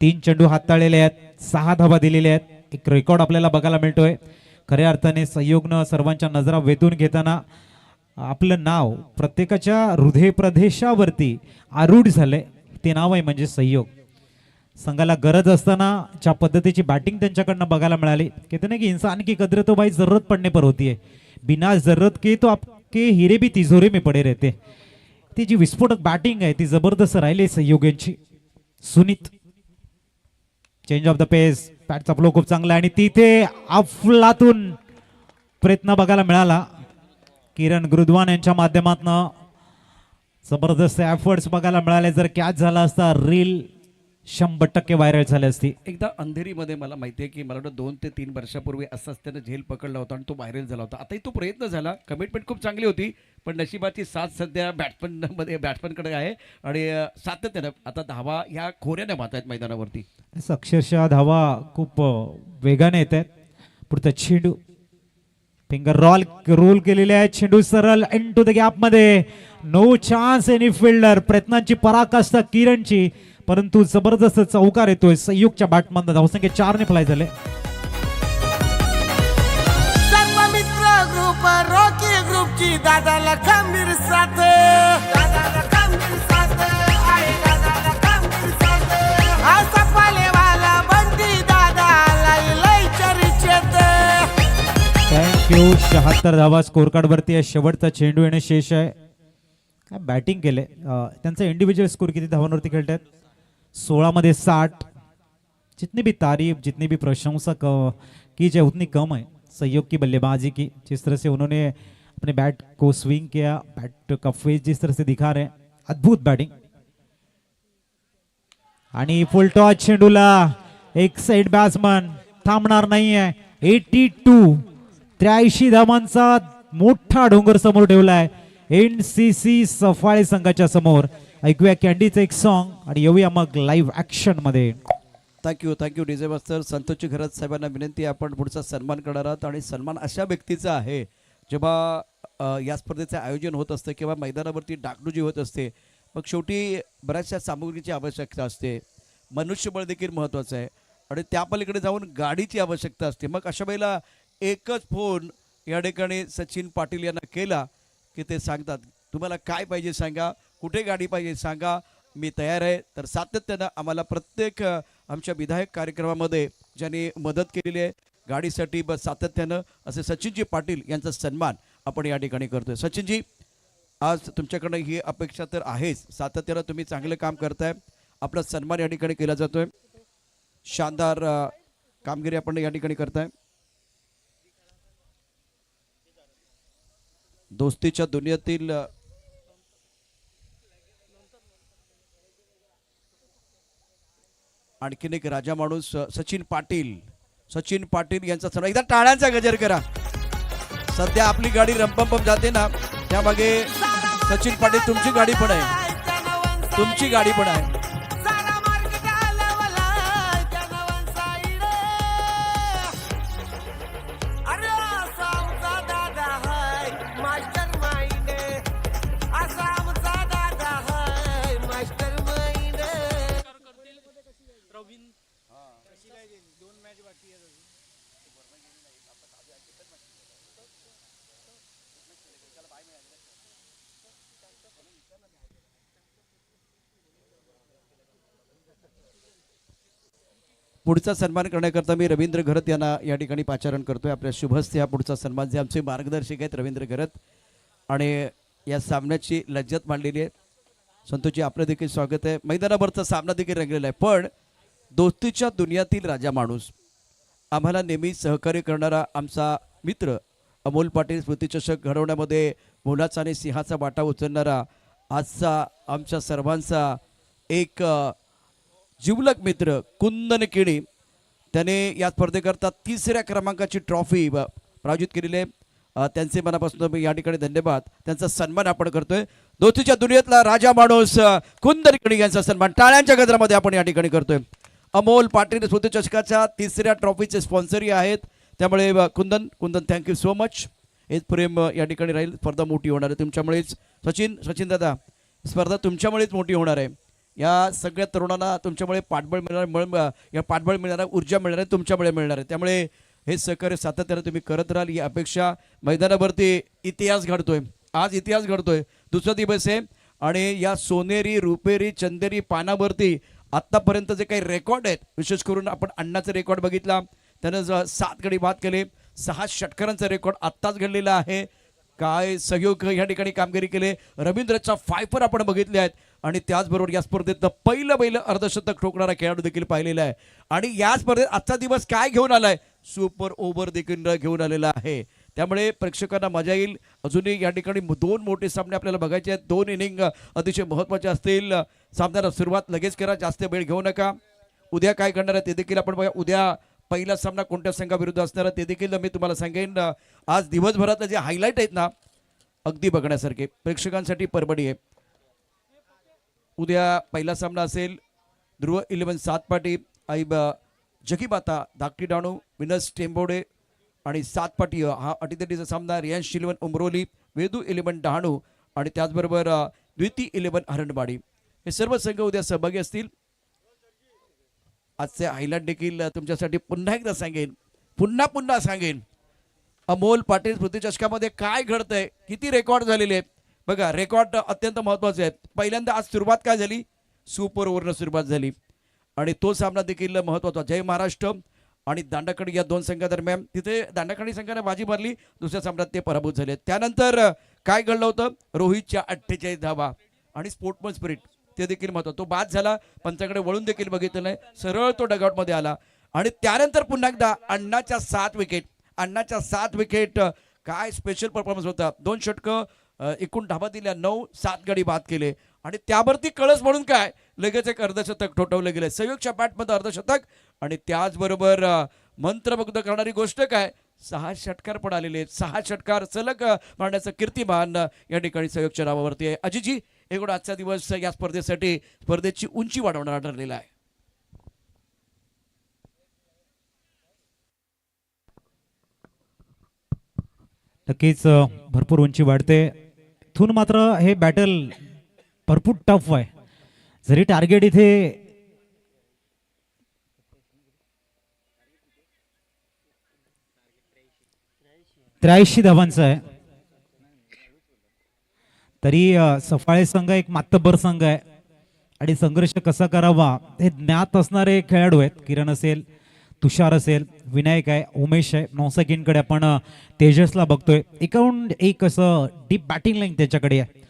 [SPEAKER 1] 3 चेंडू हाताळलेले आहेत, 6 धावा दिलेल्या आहेत. एक रेकॉर्ड आपल्याला बघायला मिळतोय. खऱ्या अर्थाने संयोगनं सर्वांच्या नजरा वेधून घेताना आपलं नाव प्रत्येकाच्या हृदय प्रदेशावरती आरूढ झालंय. ते नाव आहे म्हणजे संयोग. संघाला गरज असताना ज्या पद्धतीची बॅटिंग त्यांच्याकडनं बघायला मिळाली. कहते ना की इंसान की कदर तो भाई जरूरत पडने पर होती है, बिना जरूरत के तो आपके हिरे भी तिजोरी में पडे रहते. ती जी विस्फोटक बॅटिंग आहे ती जबरदस्त राहिली संयोग यांची. Sunit change of the pace, बॅटचा फ्लो खूप चांगला आहे आणि तिथे अफलातून प्रयत्न बघायला मिळाला. किरण गुरुद्वान यांच्या माध्यमातून जबरदस्त एफर्ट्स बघायला मिळाले. जर कॅच झाला असता रील 100% व्हायरल झाली असती.
[SPEAKER 2] एकदा अंधेरीमध्ये मला माहिती आहे की मला वाटतं 2 ते 3 वर्षापूर्वी असाच त्यानं झेल पकडला होता आणि तो व्हायरल झाला होता. आताही तो प्रयत्न झाला, कमिटमेंट खूप चांगली होती, पण नशिबाची साथ सध्या बॅट्समनकडे आहे आणि सातत्यानं आता धावा ह्या खोऱ्याने मारत आहेत मैदानावरती.
[SPEAKER 1] अक्षरशः धावा खूप वेगाने येत आहेत. पुढचा चेंडू फिंगर रोल केलेले आहे. चेंडू सरळ इनटू द गॅप मध्ये. No chance any fielder. प्रयत्नांची पराकाष्ठा किरणची, परंतु जबरदस्त चौकार येतोय संयुक्तच्या बॅटमधून. धावसंख्या 4 ने फ्लाय झाले.
[SPEAKER 7] सर्वमित्र ग्रुप रॉकी ग्रुपची दादाला खंबीर साथ, दादाला खंबीर साथ आहे, दादाला खंबीर साथ. असा पालेवाला बंदी दादाला लय चर्चेत.
[SPEAKER 1] थँक्यू. 76 धावा स्कोर कार्ड वरती आहे. शेवटचा चेंडू येणे शेष आहे. काय बॅटिंग केले. त्यांचा इंडिव्हिज्युअल स्कोर किती धावांवरती खेळतात? 16 मध्ये 60. जितनी भी तारीफ, जितनी भी प्रशंसा की जाए उतनी कम है सहयोग की बल्लेबाजी की. जिस तरह से उन्होंने अपने बैट को स्विंग किया, बैट का फेस जिस तरह से दिखा रहे हैं, अद्भुत बैटिंग. आणि फुल टॉस चेंडूला एक साइड बॅट्समन थांबणार नाहीये. 82 धावांचा मोठा डोंगर समोर ठेवलाय. NCC सफाळे संघाच्या समोर. ऐकूया कॅन्डीचं एक सॉन्ग आणि येऊया मग लाईव्ह ऍक्शन मध्ये.
[SPEAKER 2] Thank you DJ master. संतोषजी घरात साहेबांना विनंती, आपण पुढचा सन्मान करणार आहात आणि सन्मान अशा व्यक्तीचा आहे जेव्हा या स्पर्धेचं आयोजन होत असतं किंवा मैदानावरती डागडुजी होत असते, मग शेवटी बऱ्याचशा सामुग्रीची आवश्यकता असते, मनुष्यबळ देखील महत्त्वाचं आहे आणि त्या पलीकडे जाऊन गाडीची आवश्यकता असते. मग अशा वेळेला एकच फोन या ठिकाणी सचिन पाटील यांना केला की ते सांगतात तुम्हाला काय पाहिजे सांगा, कुठे गाडी पाहिजे सांगा, मी तयार आहे. तर सातत्यानं आम्हाला प्रत्येक आमच्या विधायक कार्यक्रमामध्ये ज्यांनी मदत केलेली आहे गाडीसाठी सातत्यानं, असे सचिनजी पाटील यांचा सन्मान आपण या ठिकाणी करतोय. सचिनजी, आज तुमच्याकडनं ही अपेक्षा तर आहेच, सातत्यानं तुम्ही चांगलं काम करताय, आपला सन्मान या ठिकाणी केला जातोय, शानदार कामगिरी आपण या ठिकाणी करताय. दोस्तीच्या दुनियेतील आणखीन एक राजा माणूस सचिन पाटील यांचा सन्मान. एकदा टाळ्यांचा गजर करा. सध्या आपली गाडी रंपम जाते ना, त्यामागे सचिन पाटील तुमची गाडी पण आहे, तुमची गाडी पण आहे. पुढचा सन्मान करण्याकरता मी रवींद्र घरत यांना या ठिकाणी पाचारण करतोय. आपल्या शुभस्ते हा पुढचा सन्मान, जे आमचे मार्गदर्शक आहेत रवींद्र घरत, आणि या सामन्याची लज्जत मांडलेली आहे. संतोषजी, आपलं देखील स्वागत आहे. मैदानावरचा सामना देखील रंगलेला आहे, पण दोस्तीच्या दुनियातील राजा माणूस, आम्हाला नेहमी सहकार्य करणारा आमचा मित्र अमोल पाटील स्मृतिचषक घडवण्यामध्ये मोलाचा आणि सिंहाचा वाटा उचलणारा आजचा आमच्या सर्वांचा एक जिवलग मित्र कुंदन केणी, त्याने या स्पर्धेकरता 3ऱ्या क्रमांकाची ट्रॉफी प्रायोजित केलेली आहे. त्यांचे मनापासून मी या ठिकाणी धन्यवाद, त्यांचा सन्मान आपण करतोय. दोस्तीच्या दुनियेतला राजा माणूस कुंदन केणी यांचा सन्मान टाळ्यांच्या गजरामध्ये आपण या ठिकाणी करतोय. अमोल पाटील स्मृतिचषकाच्या 3ऱ्या ट्रॉफीचे स्पॉन्सरही आहेत, त्यामुळे कुंदन थँक्यू सो मच. हेच प्रेम या ठिकाणी राहील. स्पर्धा मोठी होणार आहे तुमच्यामुळेच. सचिन दादा, स्पर्धा तुमच्यामुळेच मोठी होणार आहे. या सगळ्या तरुणांना तुमच्यामुळे पाठबळ मिळणार, ऊर्जा मिळणार आहे, तुमच्यामुळे मिळणार आहे. त्यामुळे हे सहकार्य सातत्याने तुम्ही करत राहाल ही अपेक्षा. मैदानावरती इतिहास घडतोय, आज इतिहास घडतोय, दुसरा दिवस आहे आणि या सोनेरी रुपेरी चंदेरी पानावरती आत्तापर्यंत जे काही रेकॉर्ड आहेत, विशेष करून आपण अण्णाचा रेकॉर्ड बघितला, त्यानं 7 गडी बाद केले, 6 षटकारांचा रेकॉर्ड आत्ताच घडलेला आहे. काय सहयोग या ठिकाणी कामगिरी केले. रवींद्रच्या फायफर आपण बघितले आहेत आणि त्याचबरोबर या स्पर्धेत पहिलं अर्धशतक ठोकणारा खेळाडू देखील पाहिलेला आहे. आणि या स्पर्धेत आजचा दिवस काय घेऊन आलाय, सुपर ओव्हर देखील घेऊन आलेला आहे. त्यामुळे प्रेक्षकांना मजा येईल. अजूनही या ठिकाणी 2 मोठे सामने आपल्याला बघायचे आहेत. 2 इनिंग अतिशय महत्त्वाचे असतील. सामन्याला सुरुवात लगेच करा, जास्त वेळ घेऊ नका. उद्या काय करणार आहे ते देखील आपण बघा. उद्या पहिला सामना कोणत्या संघाविरुद्ध असणार आहे ते देखील मी तुम्हाला सांगेन. आज दिवसभरातले जे हायलाईट आहेत ना, अगदी बघण्यासारखे, प्रेक्षकांसाठी परभणी आहे. उद्या पहिला सामना असेल ध्रुव 11 सातपाटी आई जगीबाता धाकटी डाणू विनस टेंबोडे आणि सातपाटी हा अटीतटीचा सामना. रियान शिलवन उमरोली, वेदू 11 डहाणू आणि त्याचबरोबर द्विती 11 हरणबाडी, हे सर्व संघ उद्या सहभागी असतील. आजचे हायलाइट देखील तुमच्यासाठी पुन्हा एकदा सांगेन, पुन्हा सांगेन. अमोल पाटील स्मृतिचषकामध्ये काय घडतंय, किती रेकॉर्ड झालेले आहेत बघा. रेकॉर्ड अत्यंत महत्त्वाचे आहेत. पहिल्यांदा आज सुरुवात काय झाली, सुपर ओव्हरनं सुरुवात झाली आणि तो सामना देखील महत्त्वाचा. जय महाराष्ट्र आणि दांडाकडी या 2 संघादरम्यान, तिथे दांडाकडी संघाने बाजी मारली, दुसऱ्या सामन्यात ते पराभूत झाले. त्यानंतर काय घडलं होतं, रोहितच्या 48 धावा आणि स्पोर्ट्समन स्पिरिट ते देखील महत्त्वाचं. तो बाद झाला, पंचाकडे वळून देखील बघितलं नाही, सरळ तो डगआउटमध्ये आला. आणि त्यानंतर पुन्हा एकदा अण्णाच्या 7 विकेट, काय स्पेशल परफॉर्मन्स होता. 2 षटकं, एकूण धावा दिल्या, 9-7 गडी बाद केले आणि त्यावरती कळस म्हणून काय लगेच एक अर्धशतक ठोठवलं गेलं. संयुगच्या बॅटमध्ये अर्धशतक आणि त्याचबरोबर मंत्रमुग्ध करणारी गोष्ट काय, 6 षटकार पण आलेले आहेत. 6 षटकार सलग मारण्याचं कीर्तिमान या ठिकाणी संयोगच्या नावावरती आहे. अजितजी एकूण आजचा दिवस या स्पर्धेसाठी स्पर्धेची उंची वाढवणारा ठरलेला आहे.
[SPEAKER 1] नक्कीच भरपूर उंची वाढते. इथून मात्र हे बॅटल भरपूर टफ आहे. जरी टार्गेट इथे 83 धावांचं आहे, तरी सफाळे संघ एक मातब्बर संघ आहे आणि संघर्ष कसा करावा हे ज्ञात असणारे खेळाडू आहेत. किरण असेल, तुषार असेल, विनायक आहे, उमेश आहे. 9 सेकंडकडे आपण तेजसला बघतोय. एकाउंड एक असं डीप बॅटिंग लाईन त्याच्याकडे आहे.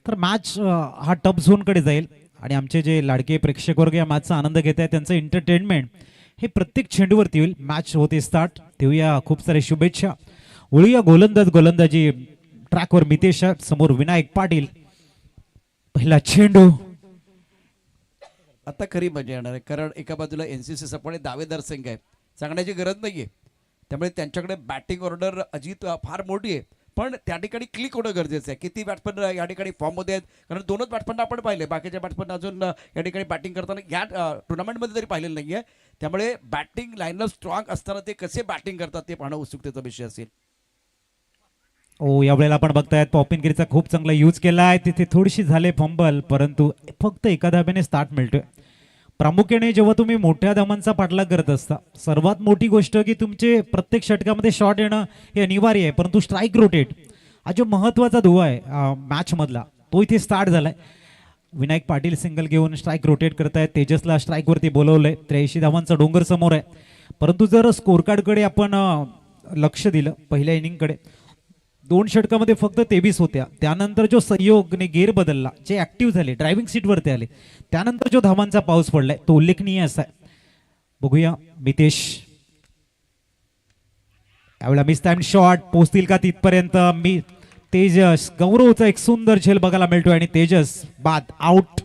[SPEAKER 1] तर मॅच हा टफ झोनकडे जाईल आणि आमचे जे लाडके प्रेक्षक वर्ग या मॅचचा आनंद घेत आहेत त्यांचं एंटरटेनमेंट हे प्रत्येक चेंडूवरती होईल. मॅच होते स्टार्ट. देऊया खूप सारे शुभेच्छा. वळूया गोलंदाजी ट्रॅकवर मितेश समोर विनायक पाटील. पहिला चेंडू.
[SPEAKER 2] आता खरी मजा येणार आहे, कारण एका बाजूला NCC सपोर्ट दावेदार संघ आहे, सांगण्याची गरज नाहीये. त्यामुळे त्यांच्याकडे बॅटिंग ऑर्डर अजित फार मोठी आहे, पण त्या ठिकाणी क्लिक होणं गरजेचं आहे. किती बॅट्समन या ठिकाणी फॉर्ममध्ये आहेत, कारण दोनच बॅट्समन आपण पाहिले, बाकीच्या बॅट्समन अजून या ठिकाणी बॅटिंग करताना या टुर्नामेंटमध्ये तरी पाहिलेलं नाहीये. त्यामुळे बॅटिंग लाईनअप स्ट्रॉंग असताना ते कसे बॅटिंग करतात ते पाहणं उत्सुकतेचा विषय असेल.
[SPEAKER 1] यावेळेला आपण बघतायत पॉपिनगिरीचा खूप चांगला यूज केला आहे. तिथे थोडीशी झाले फंबल, परंतु फक्त एका धाब्याने स्टार्ट मिळतोय. प्रामुख्याने जेव्हा तुम्ही मोठ्या धावांचा पाठलाग करत असता, सर्वात मोठी गोष्ट की तुमचे प्रत्येक षटकामध्ये शॉट येणं हे अनिवार्य आहे, परंतु स्ट्राईक रोटेट हा जो महत्वाचा दुवा आहे मॅच मधला, तो इथे स्टार्ट झालाय. विनायक पाटील सिंगल घेऊन स्ट्राईक रोटेट करतायत. तेजसला स्ट्राईक वरती बोलवलंय. 83 धावांचा डोंगर समोर आहे. परंतु जर स्कोर कार्डकडे आपण लक्ष दिलं, पहिल्या इनिंगकडे 2 षटकामध्ये फक्त 23 होत्या. त्यानंतर जो संयोगने गेअर बदलला, जे ऍक्टिव्ह झाले, ड्रायव्हिंग सीटवरती आले, त्यानंतर जो धावांचा पाऊस पडलाय तो उल्लेखनीय असा आहे. बघूया मितेश यावेळेला मिस टाइम शॉट पोहोचतील का तिथपर्यंत. मी तेजस गौरवचा एक सुंदर झेल बघायला मिळतोय आणि तेजस बाद आउट.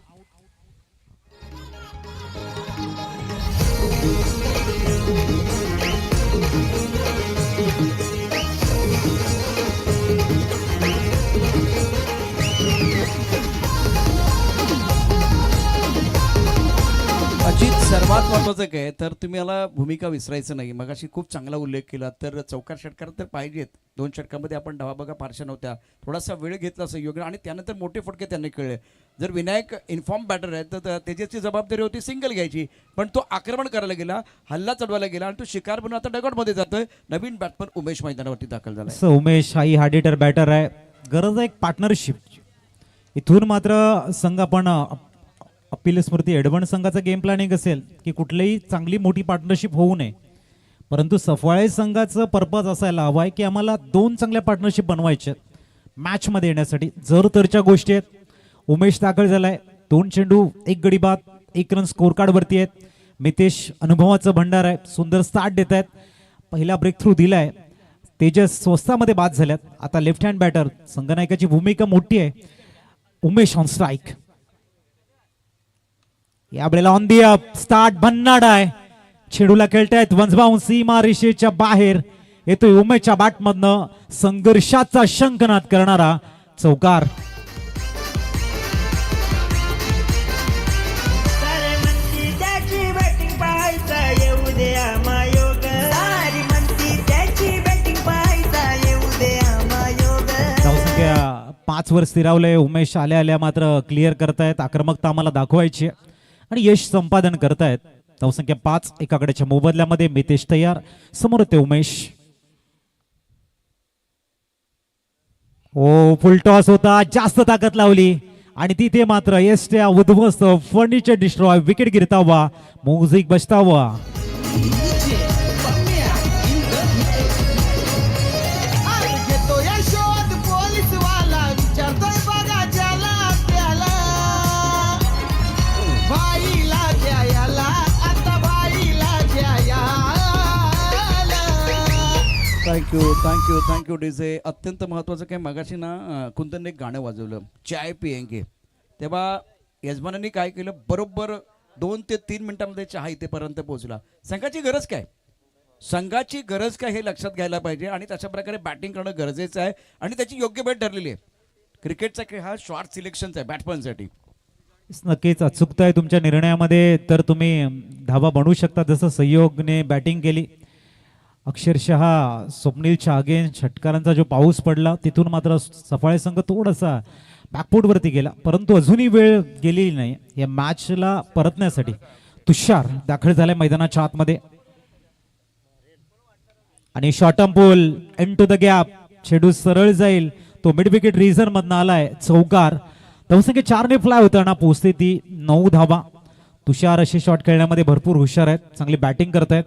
[SPEAKER 2] अजित सर्वात महत्वाचं काय तर तुम्ही याला भूमिका विसरायचं नाही. मग अशी खूप चांगला उल्लेख केला. तर चौकार षटकार तर पाहिजेत. 2 षटकामध्ये आपण धावा बघा फारशा नव्हत्या, थोडासा वेळ घेतला संयोग आणि त्यानंतर मोठे फटके त्यांनी खेळले. जर विनायक इन्फॉर्म बॅटर आहे तर त्याची जबाबदारी होती सिंगल घ्यायची, पण तो आक्रमण करायला गेला, हल्ला चढवायला गेला आणि तो शिकार बनून आता डगआउटमध्ये जातोय. नवीन बॅट्समन उमेश मैदानावरती दाखल झाला.
[SPEAKER 1] उमेश हाही हार्ड हिटर बॅटर आहे. गरज आहे एक पार्टनरशिप. इथून मात्र संघ आपण अपील स्मृती एडवण संघाचा गेम प्लॅनिंग असेल की कुठलीही चांगली मोठी पार्टनरशिप होऊ नये, परंतु सफाळे संघाचं पर्पज असायला हवा आहे की आम्हाला 2 चांगल्या पार्टनरशिप बनवायच्या मॅच मध्ये येण्यासाठी. जर तरच्या गोष्टी आहेत. उमेश दाखल झालाय. 2 चेंडू 1 गडी बाद, 1 रन स्कोर कार्ड वरती आहेत. मितेश अनुभवाचं भंडार आहे, सुंदर स्टार्ट देत आहेत. पहिला ब्रेक थ्रू दिलाय. तेजस स्वस्तामध्ये बाद झाल्यात. आता लेफ्ट हँड बॅटर, संघनायकाची भूमिका मोठी आहे. Umesh on strike. यावेळेला ऑन दी अप स्टार्ट भन्नाड आहे. चेंडूला खेळतायत वंजबाऊन सीमा रेषेच्या बाहेर येतोय उमेशच्या बॅटमधनं संघर्षाचा शंखनाद करणारा चौकार.
[SPEAKER 3] सारे म्हणती त्याची बॅटिंग पाहायचा येऊ दे आमायोग. सारी म्हणती त्याची बॅटिंग पाहायचा येऊ दे आमायोग.
[SPEAKER 1] धावसंख्या 5 वर स्थिरावलंय. उमेश आल्या मात्र क्लिअर करतायत. आक्रमकता आम्हाला दाखवायची आणि यश संपादन करतायत. धावसंख्या 5 एकाकडेच्या मोबदल्यामध्ये. मितेश तयार, समोर ते उमेश. फुल टॉस होता, जास्त ताकद लावली आणि तिथे मात्र एसट्या उद्ध्वस्त, फर्निचर डिस्ट्रॉय, विकेट गिरतावा, म्युझिक बजतावा.
[SPEAKER 7] घेतो या शोध पोलीस वाला विचारतोय बघा ज्याला त्याला. बाईला द्यायला आता बाईला द्यायला.
[SPEAKER 2] Thank you DJ. अत्यंत महत्त्वाचं काय, मगाशी ना कुंदनने एक गाणं वाजवलं, चाय पिएंगे, तेव्हा यजमानांनी काय केलं, बरोबर 2 ते 3 मिनिटांमध्ये चहा इथेपर्यंत पोहोचला. संघाची गरज काय, संघाची गरज काय हे लक्षात घ्यायला पाहिजे आणि तशा प्रकारे बॅटिंग करणं गरजेचं आहे आणि त्याची योग्य वेळ ठरलेली आहे. क्रिकेटचा खेळ हा शॉर्ट सिलेक्शनचा आहे बॅट्समनसाठी.
[SPEAKER 1] नक्कीच अचूकता आहे तुमच्या निर्णयामध्ये, तर तुम्ही धावा बनवू शकता. जसं संयोगने बॅटिंग केली, अक्षरशः स्वप्नीलच्या अगेन षटकारांचा जो पाऊस पडला तिथून मात्र सफाळे संघ थोडासा बॅकफूटवरती गेला, परंतु अजूनही वेळ गेलेली नाही या मॅचला परतण्यासाठी. तुषार दाखल झालाय मैदानाच्या आतमध्ये आणि शॉर्टम pull into the gap, चेंडू सरळ जाईल, तो मिड विकेट रिझन मधनं आलाय, चौकार. धावसंख्या 4ने फ्लाय होताना पोहोचते ती 9 धावा. तुषार असे शॉट खेळण्यामध्ये भरपूर हुशार आहेत, चांगली बॅटिंग करतायत.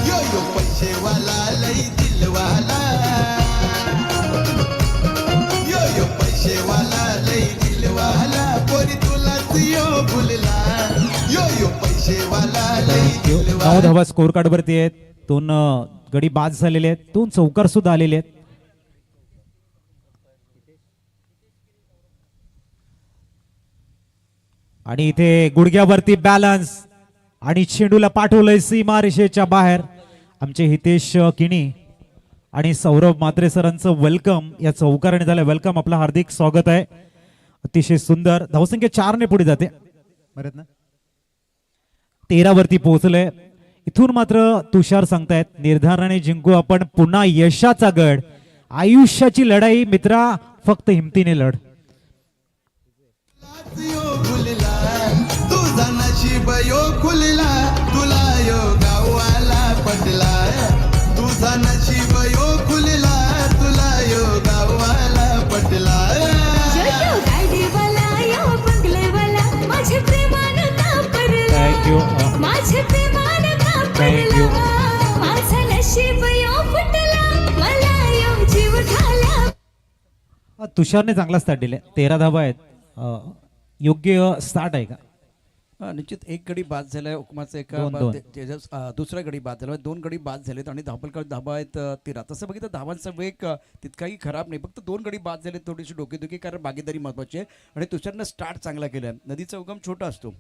[SPEAKER 7] यो यो पैसेवाला लई दिलवाला, यो यो पैसेवाला लई दिलवाला, पोरी तुलाच यो भुलला, यो यो पैसेवाला लई
[SPEAKER 1] 9
[SPEAKER 7] दिलवाला.
[SPEAKER 1] धावा स्कोर कार्ड वरती आहेत. 2 गडी बाद झालेले आहेत, 2 चौकार सुद्धा आलेले आहेत. आणि इथे गुडघ्यावरती बॅलन्स आणि चेंडूला पाठवलंय सीमा रेषेच्या बाहेर. आमचे हितेश किणी आणि सौरभ मात्रे सरांचं वेलकम या चौकाराने झालं. वेलकम, आपलं हार्दिक स्वागत आहे. अतिशय सुंदर. धावसंख्या 4ने पुढे जाते. बरं ना, 13 वरती पोहोचलंय. इथून मात्र तुषार सांगतायत निर्धाराने जिंकू आपण पुन्हा यशाचा गड. आयुष्याची लढाई मित्रा फक्त हिमतीने लढ.
[SPEAKER 7] यो भुलला, तुझा नशीब यो खुलला, तुला यो गावाला पटला, तुझा नशीब यो खुलला, तुला यो गावाला पटला.
[SPEAKER 4] यो गाडीवाला, यो बंगलेवाला, माझ्या प्रेमानं कापरला,
[SPEAKER 1] थँक्यू.
[SPEAKER 4] माझ्या प्रेमानं
[SPEAKER 1] Thank you.
[SPEAKER 4] कापरला, माझा नशीब यो फुटला, मला यो जीव झाला.
[SPEAKER 1] तुषारने चांगला स्टार्ट दिले. 13 धावा आहेत. योग्य स्टार्ट आहे का?
[SPEAKER 2] निश्चित एक गडी बाद झालाय हुकमाचा एका
[SPEAKER 1] दोन.
[SPEAKER 2] दुसरा गडी बाद झाला, 2 गडी बाद झालेत आणि धावपलकार धावा आहेत 13. तसं बघितलं धावांचा वेग तितकाही खराब नाही, फक्त 2 गडी बाद झाले, थोडीशी डोकेदुखी, कारण भागीदारी महत्वाची आहे आणि तुषारनं स्टार्ट चांगला केलाय. नदीचा उगम छोटा असतो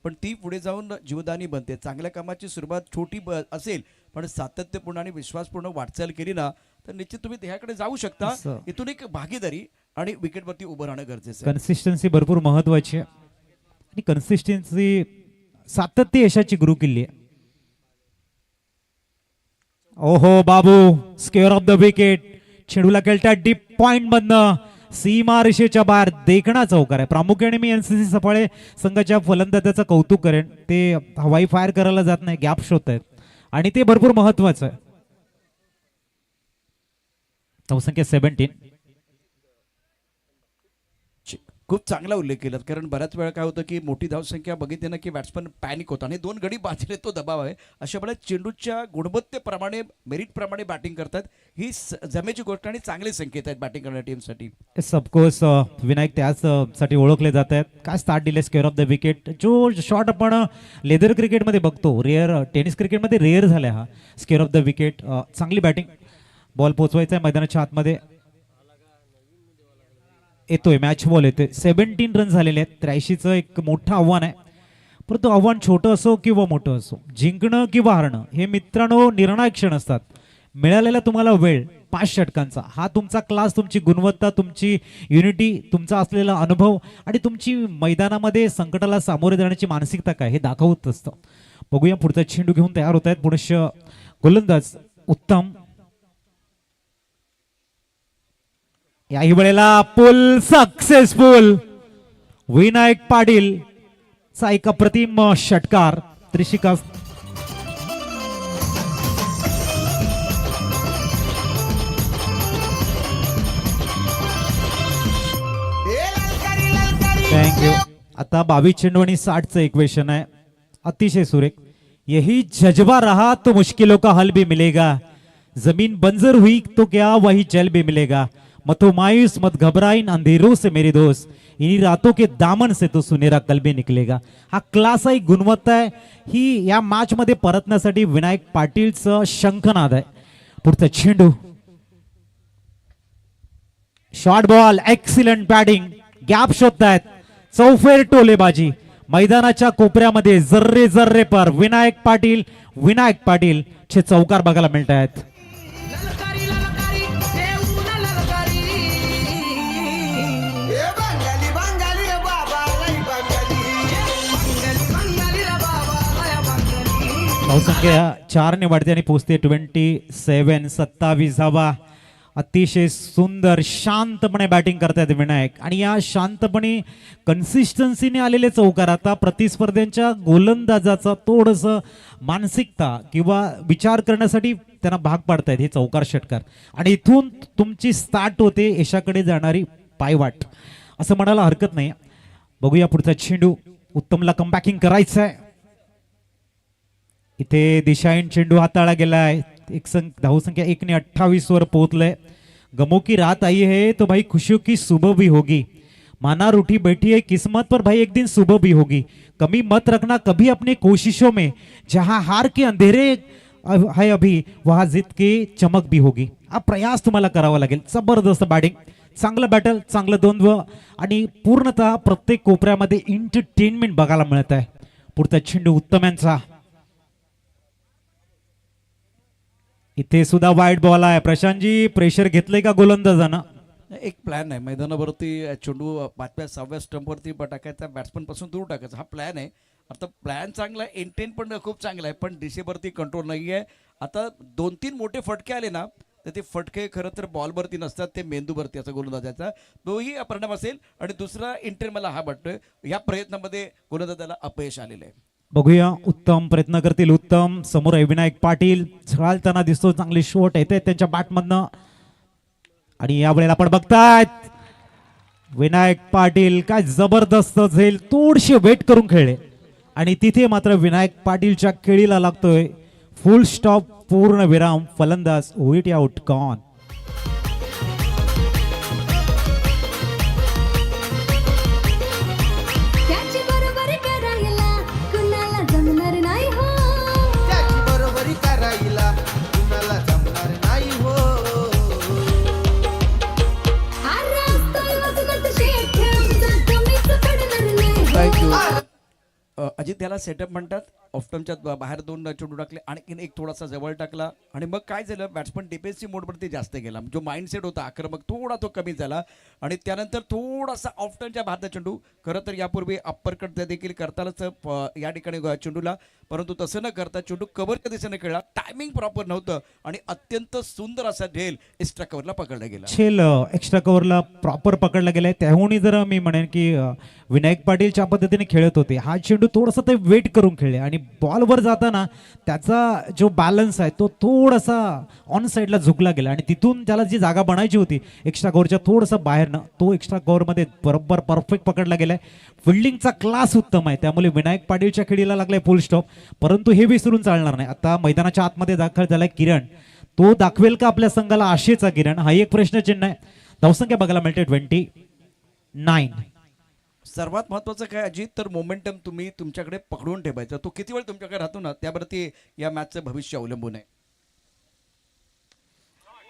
[SPEAKER 2] पण ती पुढे जाऊन जीवदानी बनते. चांगल्या कामाची सुरुवात छोटी असेल पण सातत्यपूर्ण आणि विश्वासपूर्ण वाटचाल केली ना तर निश्चित तुम्ही ध्येयाकडे जाऊ शकता.
[SPEAKER 1] असं.
[SPEAKER 2] इथून एक भागीदारी आणि विकेटवरती उभं राहणं गरजेचं आहे.
[SPEAKER 1] कन्सिस्टन्सी भरपूर महत्वाची आहे आणि कन्सिस्टन्सी सातत्य यशाची गुरु किल्ली आहे. ओहो बाबू, स्क्वेअर ऑफ द विकेट. चेंडूला खेळतात डीप पॉइंट मधनं, सीमा रेषेच्या बाहेर. देखणा चौकार आहे. प्रामुख्याने मी एनसीसी सफाळे संघाच्या फलंदाजाचं कौतुक करेन. ते हवाई फायर करायला जात नाही, गॅप शोधतायत आणि ते भरपूर महत्वाचं आहे. धावसंख्या 17.
[SPEAKER 2] खूप चांगला उल्लेख केला, कारण बऱ्याच वेळा काय होतं की मोठी धावसंख्या बघितली ना की बॅट्समन पॅनिक होता आणि 2 गडी बाजूने तो दबाव आहे. अशा वेळेला चेंडूच्या गुणवत्तेप्रमाणे मेरिटप्रमाणे बॅटिंग करतात ही जमेची गोष्ट आणि चांगले संकेत आहेत बॅटिंग करणाऱ्या टीमसाठी.
[SPEAKER 1] सबकोर्स विनायक त्याच साठी ओळखले जात आहेत. काय स्टार्ट दिले, स्क्वेअर ऑफ द विकेट. जो शॉट आपण लेदर क्रिकेटमध्ये बघतो, रेअर टेनिस क्रिकेटमध्ये रेअर झालाय हा स्क्वेअर ऑफ द विकेट. चांगली बॅटिंग. बॉल पोहोचवायचा आहे मैदानाच्या आतमध्ये. येतोय मॅच बॉल येतोय. 17 रन झालेले आहेत. 83चं एक मोठं आव्हान आहे, परंतु आव्हान छोटं असो किंवा मोठं असो, जिंकणं किंवा हारणं हे मित्रांनो निर्णायक क्षण असतात. मिळालेला तुम्हाला वेळ 5 षटकांचा, हा तुमचा क्लास, तुमची गुणवत्ता, तुमची युनिटी, तुमचा असलेला अनुभव आणि तुमची मैदानामध्ये संकटाला सामोरे जाण्याची मानसिकता काय हे दाखवत असतं. बघूया पुढचा चेंडू घेऊन तयार होत आहेत पुनश्च गोलंदाज उत्तम. याही वेळेला पुल सक्सेसफुल. विनायक पाटील चा एक अप्रतिम षटकार. त्रिशिका थँक्यू. आता 22 चेंडू आणि 60चं इक्वेशन आहे. अतिशय सुरेख. यही जज्बा रहा तो मुश्किलों का हल भी मिलेगा, जमीन बंजर हुई तो क्या वही जल भी मिलेगा, मत मायूस मत घबराइन अंधेरों से मेरे दोस्त, इन्हीं रातों के दामन से तो सुनेरा कल भी निकलेगा. हा क्लास आहे, गुणवत्ता आहे. ही या मॅच मध्ये परतण्यासाठी विनायक पाटीलचं शंखनाद आहे. पुढचा चेंडू, short ball, excellent batting, gap शोधतायत, चौफेर टोलेबाजी. मैदानाच्या कोपऱ्यामध्ये जर्रे जर्रे पर विनायक पाटील चे चौकार बघायला मिळत आहेत.
[SPEAKER 3] ललकारी ललकारी देऊना ललकारी ए बंगाली बंगाली रे बाबा लई बंगाली बंगाली रे बाबा लई बंगाली.
[SPEAKER 1] धावसंख्या 4 ने वाढते आणि पोहोचते 27. 27 धावा. अतिशय सुंदर शांतपणे बॅटिंग करतायत विनायक आणि या शांतपणे कन्सिस्टन्सीने आलेले चौकार आता प्रतिस्पर्ध्यांच्या गोलंदाजाचा थोडस मानसिकता किंवा विचार करण्यासाठी त्यांना भाग पाडतायत हे चौकार षटकार आणि इथून तुमची स्टार्ट होते यशाकडे जाणारी पायवाट असं म्हणायला हरकत नाही. बघूया पुढचा चेंडू. उत्तमला कमबॅकिंग करायचं आहे. इथे दिशाहीन चेंडू हाताळला गेलाय. धावसंख्या 1 ने 28 वर पोहोचलंय. गमो की रात आई है तो भाई खुशियों की सुबह भी होगी. माना रूठी बैठी है किस्मत पर भाई एक दिन सुबह भी होगी. कमी मत रखना कभी अपनी कोशिशों में. जहां हार के अंधेरे है अभी वहां जीत की चमक भी होगी. हा प्रयास तुम्हाला करावा लागेल. जबरदस्त बॅटिंग, चांगलं बॅटल, चांगलं द्वंद्व आणि पूर्णतः प्रत्येक कोपऱ्यामध्ये एंटरटेनमेंट बघायला मिळत आहे. पुढचा चेंडू उत्तम यांचा. इथे सुद्धा वाईट बॉल आहे. प्रशांतजी प्रेशर घेतलंय का गोलंदाजानं?
[SPEAKER 2] एक प्लॅन आहे मैदानावरती चेंडू 5व्या-6व्या स्टंपवरती टाकायचा, बॅट्समन पासून दूर टाकायचा हा प्लॅन आहे. आता प्लॅन चांगला आहे, इंटेंट पण खूप चांगला आहे, पण दिशेवरती कंट्रोल नाही आहे. आता 2-3 मोठे फटके आले ना तर ते फटके खरं तर बॉलवरती नसतात, ते मेंदूवरती असं गोलंदाजाचा तोही परिणाम असेल. आणि दुसरा इंटेंट मला हा वाटतोय या प्रयत्नामध्ये गोलंदाजाला अपयश आलेलं आहे.
[SPEAKER 1] बघूया उत्तम प्रयत्न करतील. उत्तम समोर आहे विनायक पाटील, चालताना दिसतो, चांगले शॉट येते त्यांच्या बॅटमधनं आणि यावेळेला आपण बघतायत विनायक पाटील काय जबरदस्त झेल, थोडीशी वेट करून खेळले आणि तिथे मात्र विनायक पाटीलच्या खेळीला लागतोय फुल स्टॉप, पूर्ण विराम. फलंदाज होईट आउट गॉन.
[SPEAKER 4] त्याची बरोबरी करायला कुणाला जमणार नाही हो.
[SPEAKER 7] त्याची बरोबरी करायला कुणाला जमणार नाही हो.
[SPEAKER 4] अरे असतोय वजनात शेठ ठेवून कमीच पडणार नाही
[SPEAKER 2] थँक्यू.
[SPEAKER 4] हो.
[SPEAKER 2] अजित त्याला सेटअप म्हणतात. ऑफटमच्या बाहेर 2 चेंडू टाकले, आणखीन एक थोडासा जवळ टाकला आणि मग काय झालं, बॅट्समन डिफेन्सिव्ह मोडवरती जास्त गेला. जो माइंडसेट होता आक्रमक थोडा तो कमी झाला आणि त्यानंतर थोडासा ऑफटनच्या बाहेरचा चेंडू. खरं तर यापूर्वी अप्पर कट देखील करतानाच या ठिकाणी चेंडूला, परंतु तसं न करता चेंडू कव्हरच्या दिशेने खेळला. टायमिंग प्रॉपर नव्हतं आणि अत्यंत सुंदर असा ढेल एक्स्ट्रा कव्हरला पकडला गेला.
[SPEAKER 1] छेल एक्स्ट्रा कव्हरला प्रॉपर पकडला गेलाय. त्याहूनही जर मी म्हणेन की विनायक पाटील ज्या पद्धतीने खेळत होते हा चेंडू थोडासा ते वेट करून खेळले आणि बॉलवर जाताना त्याचा जो बॅलन्स आहे तो थोडासा ऑन साईडला झुकला गेला आणि तिथून त्याला जी जागा बनायची होती एक्स्ट्रा कव्हरच्या थोडासा बाहेरनं तो एक्स्ट्रा कव्हरमध्ये बरोबर परफेक्ट पकडला गेलाय. फिल्डिंगचा क्लास उत्तम आहे, त्यामुळे विनायक पाटीलच्या खेळीला लागलाय फुल स्टॉप. परंतु हे विसरून चालणार नाही. आता मैदानाच्या आतमध्ये दाखल झालाय किरण, तो दाखवेल का आपल्या संघाला आशेचा किरण, हा एक प्रश्नचिन्ह आहे. धावसंख्या बघायला मिळते 29.
[SPEAKER 2] सर्वात महत्त्वाचं काय अजित, तर मोमेंटम तुम्ही तुमच्याकडे पकडून ठेवायचा. तो किती वेळ तुमच्याकडे राहतो ना त्यावरती या मॅचचं भविष्य अवलंबून आहे.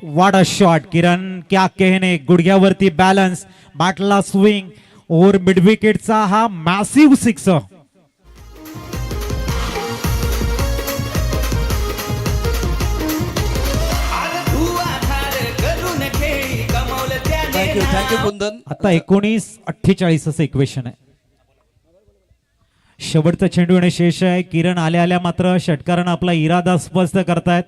[SPEAKER 1] व्हाट अ शॉट किरण, क्या कहने. गुडघ्यावरती बॅलन्स, बॅटला स्विंग ओव्हर मिड विकेटचा हा मॅसिव्ह सिक्स.
[SPEAKER 2] थँक्यू कुंदन.
[SPEAKER 1] आता 19-48 असं इक्वेशन आहे. शेवटचा चेंडू येणे शेष आहे. किरण आल्या आल्या मात्र षटकारानं आपला इरादा स्पष्ट करतायत.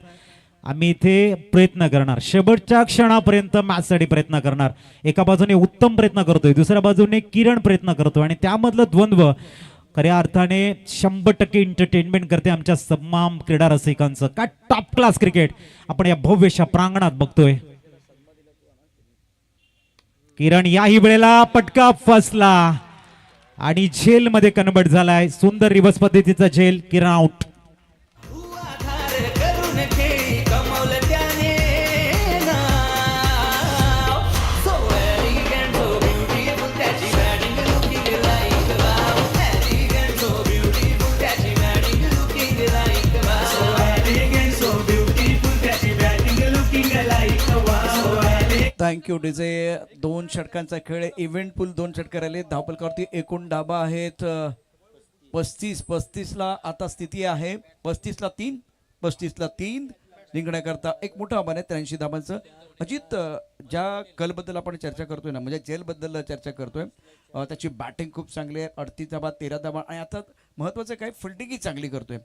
[SPEAKER 1] आम्ही इथे प्रयत्न करणार, शेवटच्या क्षणापर्यंत मॅचसाठी प्रयत्न करणार. एका बाजूने उत्तम प्रयत्न करतोय, दुसऱ्या बाजूने किरण प्रयत्न करतोय आणि त्यामधलं द्वंद्व खऱ्या अर्थाने 100% एंटरटेनमेंट करते आमच्या तमाम क्रीडा रसिकांचं. काय टॉप क्लास क्रिकेट आपण या भव्यशा प्रांगणात बघतोय. किरण याही वेळेला पटका फसला आणि झेल मध्ये कन्वर्ट झालाय. सुंदर रिव्हर्स पद्धतीचा झेल. किरण आउट.
[SPEAKER 2] Thank you DJ. 2 षटकांचा खेळ, इव्हेंट पूल 2 षटकार आले. धावपलकावरती एकूण धाबा आहेत 35-35ला आता स्थिती आहे. 35ला 3 जिंकण्याकरता एक मोठं आव्हान आहे 83 धावांचं. अजित, ज्या कलबद्दल आपण चर्चा करतोय ना, म्हणजे जेलबद्दल चर्चा करतोय, त्याची बॅटिंग खूप चांगली आहे. 38 धावा, 13 धावा, आणि आता महत्वाचं काय, फिल्डिंगही चांगली करतोय.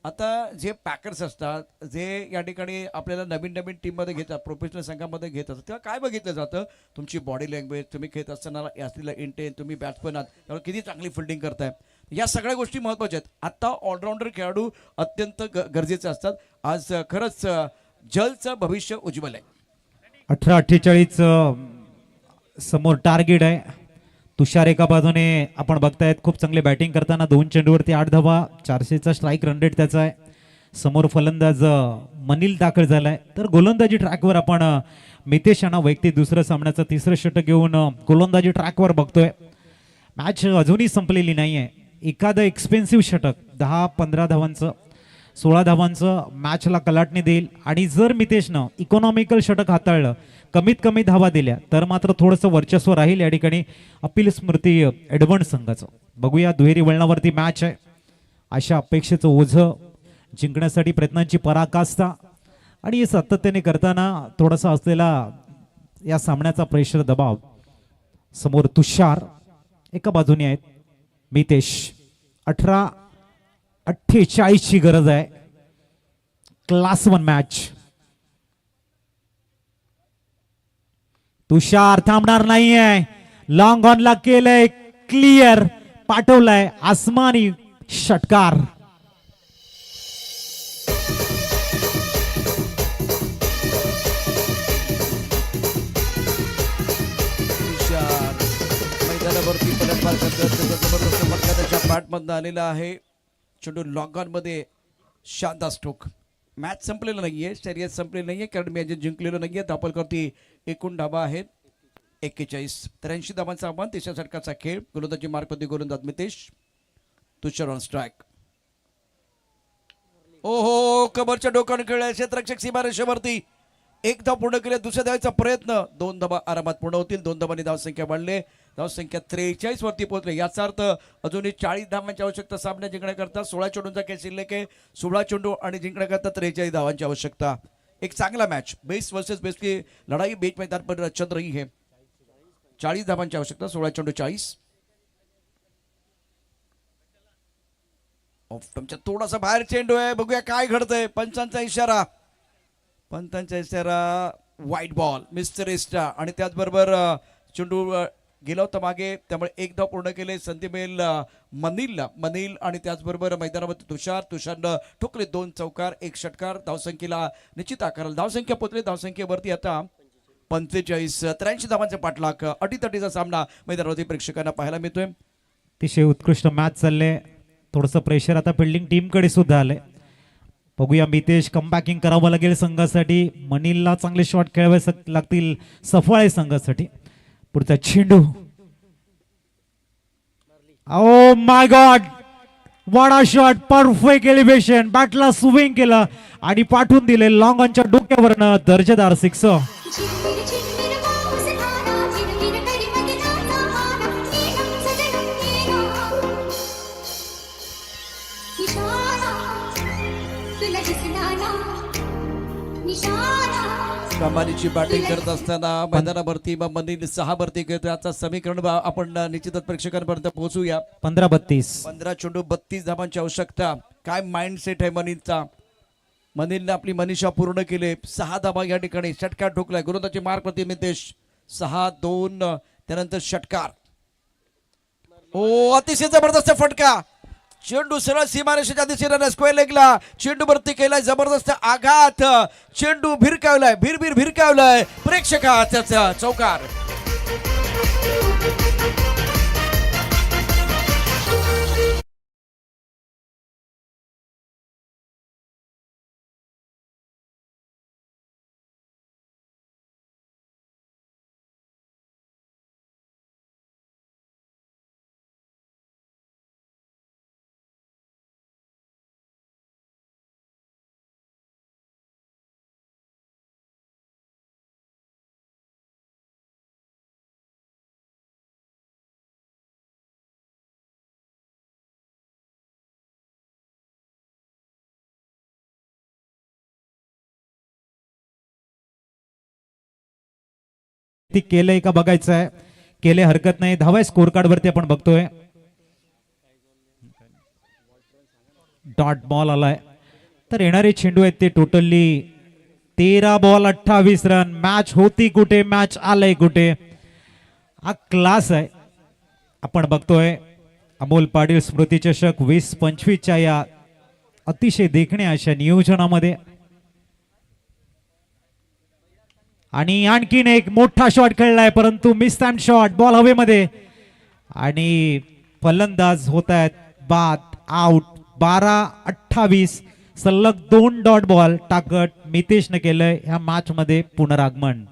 [SPEAKER 2] आता जे पॅकर्स असतात, जे या ठिकाणी आपल्याला नवीन नवीन टीममध्ये घेतात, प्रोफेशनल संघामध्ये घेत असतात, तेव्हा काय बघितलं जातं, तुमची बॉडी लँग्वेज, तुम्ही खेळत असताना असलेला इंटेन, तुम्ही बॅट्समन आहात त्यामुळे किती चांगली फिल्डिंग करताय, या सगळ्या गोष्टी महत्त्वाच्या आहेत. आता ऑलराऊंडर खेळाडू अत्यंत गरजेचे असतात. आज खरंच जलचं भविष्य उज्ज्वल आहे.
[SPEAKER 1] 18-48 समोर टार्गेट आहे. तुषार एका बाजूने आपण बघतायत खूप चांगले बॅटिंग करताना 2 चेंडूवरती 8 धावा, 400चा स्ट्राईक रन रेट त्याचा आहे. समोर फलंदाज मनील दाखल झालाय. तर गोलंदाजी ट्रॅकवर आपण मितेश यांना वैयक्तिक दुसरं सामन्याचं तिसरं षटक घेऊन गोलंदाजी ट्रॅकवर बघतोय. मॅच अजूनही संपलेली नाहीये. एखादं एक्सपेन्सिव्ह षटक 10-15 धावांचं, 16 धावांचं मॅचला कलाटणी देईल. आणि जर मितेशनं इकॉनॉमिकल षटक हाताळलं, कमीत कमी धावा दिल्या, तर मात्र थोडंसं वर्चस्व राहील या ठिकाणी अपील स्मृती एडवंड संघाचं. बघूया, दुहेरी वळणावरती मॅच आहे. अशा अपेक्षेचं ओझं जिंकण्यासाठी प्रयत्नांची पराकाष्ठा आणि सातत्याने करताना थोडासा असलेला या सामन्याचा प्रेशर दबाव. समोर तुषार एका बाजूने आहेत, मितेश. 18-48 ची गरज आहे. Class 1 match. तुषार थांबणार नाहीये. लॉंग ऑनला केलंय क्लिअर, पाठवलाय आसमानी षटकार.
[SPEAKER 2] मैदानावरती पलटवार करतोय. जबरदस्त फटका त्याच्या बॅटमधनं आलेला आहे. चेंडू लॉंग ऑन मध्ये शानदार स्ट्रोक. मॅच संपलेलं नाहीये, शर्यत संपलेलं नाहीये, कारण मी अजून जिंकलेलं नाहीये. धापलकरती एकूण धावा आहेत 41. 83 धावांचा आव्हान, तिसऱ्या षटकाचा खेळ. गोलंदाजी मार्कवरती गोलंदाज मितेश. तुषार ऑन स्ट्राईक. ओहो, कबरच्या डोक्याने खेळलाय क्षेत्ररक्षक सीमारेषेवरती. एक धाव पूर्ण केले, दुसऱ्या धावाचा प्रयत्न. 2 धावा आरामात पूर्ण होतील. 2 धावांनी धावसंख्या वाढले. धावसंख्या 43 वरती पोहोचले. याचा अर्थ अजूनही 40 धावांची आवश्यकता सामना जिंकण्याकरता. 16 चेंडूंचा खेळ शिल्लक आहे. 16 चेंडू आणि जिंकण्याकरता 43 धावांची आवश्यकता. एक चांगला मॅच, बेस्ट वर्सेस बेस्ट की लढाई बीच मैदान पर चल रही है. 40 धावांची आवश्यकता, 16 चेंडू 40. तुमच्या थोडासा बाहेर चेंडू आहे, बघूया काय घडतंय. पंचांचा इशारा, व्हाईट बॉल, मिस्टर एस्टा. आणि त्याचबरोबर चेंडू गेला होता मागे, त्यामुळे एक धाव पूर्ण केले. संधी मिळेल मनील आणि त्याचबरोबर मैदानामध्ये तुषारनं ठोकले 2 चौकार, 1 षटकार. धावसंख्येला निश्चित आकाराला धावसंख्या पोचले. धावसंख्येवरती आता 45. 83 धावांचे पाठलाग. अटीतटीचा सामना मैदानावरती प्रेक्षकांना पाहायला मिळतोय.
[SPEAKER 1] अतिशय उत्कृष्ट मॅच चालले. थोडंसं प्रेशर आता फिल्डिंग टीमकडे सुद्धा आलंय. बघूया, मितेश कमबॅकिंग करावं लागेल संघासाठी. मनीलला चांगले शॉट खेळावे लागतील सफळ आहे संघासाठी. पुढचा चेंडू. Oh my god, what a shot, perfect elevation. बॅटला स्विंग केलं आणि पाठवून दिले लॉंग ऑनच्या डोक्यावरनं दर्जेदार 6.
[SPEAKER 4] झिरमिर झिरमिर पाऊस धारा, झिरमिर कडीमध्ये नाचा मारा, मेघम सजणून गेला. निशाणा तुला दिसला ना, निशाणा.
[SPEAKER 2] कमालीची बॅटिंग करत असताना मैदानावरती मनील 6 वरती खेळतोय. आता समीकरण आपण निश्चितच प्रेक्षकांपर्यंत पोहोचूया.
[SPEAKER 1] 15-32.
[SPEAKER 2] 15 चेंडू 32 धावांची आवश्यकता. काय माइंडसेट आहे मनीलचा. मनीलने आपली मनीषा पूर्ण केले. 6 धावा या ठिकाणी. षटकार ठोकलाय. गोलंदाजी मार्कवरती मितेश. 6-2. त्यानंतर षटकार. ओ, अतिशय जबरदस्त फटका. चेंडू सरळ सीमारेषेच्या दिशेने स्क्वेअर लेगला चेंडू वरती केलाय. जबरदस्त आघात. चेंडू भिरकावलाय, भिरकावलाय प्रेक्षकाचा चौकार.
[SPEAKER 1] ती केलंय का बघायचं आहे. केले हरकत नाही. धावा स्कोर कार्ड वरती आपण बघतोय. डॉट बॉल आलाय. तर येणारे चेंडू आहेत ते टोटली 13 बॉल 28 रन. मॅच होती कुठे, मॅच आलंय कुठे, हा क्लास आहे. आपण बघतोय अमोल पाटील स्मृती चषक 2025च्या या अतिशय देखण्या अशा नियोजनामध्ये. आणि आणखीन एक मोठा शॉट खेळलाय परंतु मिस टाइम शॉट. बॉल हवेमध्ये आणि फलंदाज होत आहेत बाद. आउट. 12-28. सलग 2 डॉट बॉल टाकत मितेशने केलंय ह्या मॅच मध्ये पुनरागमन.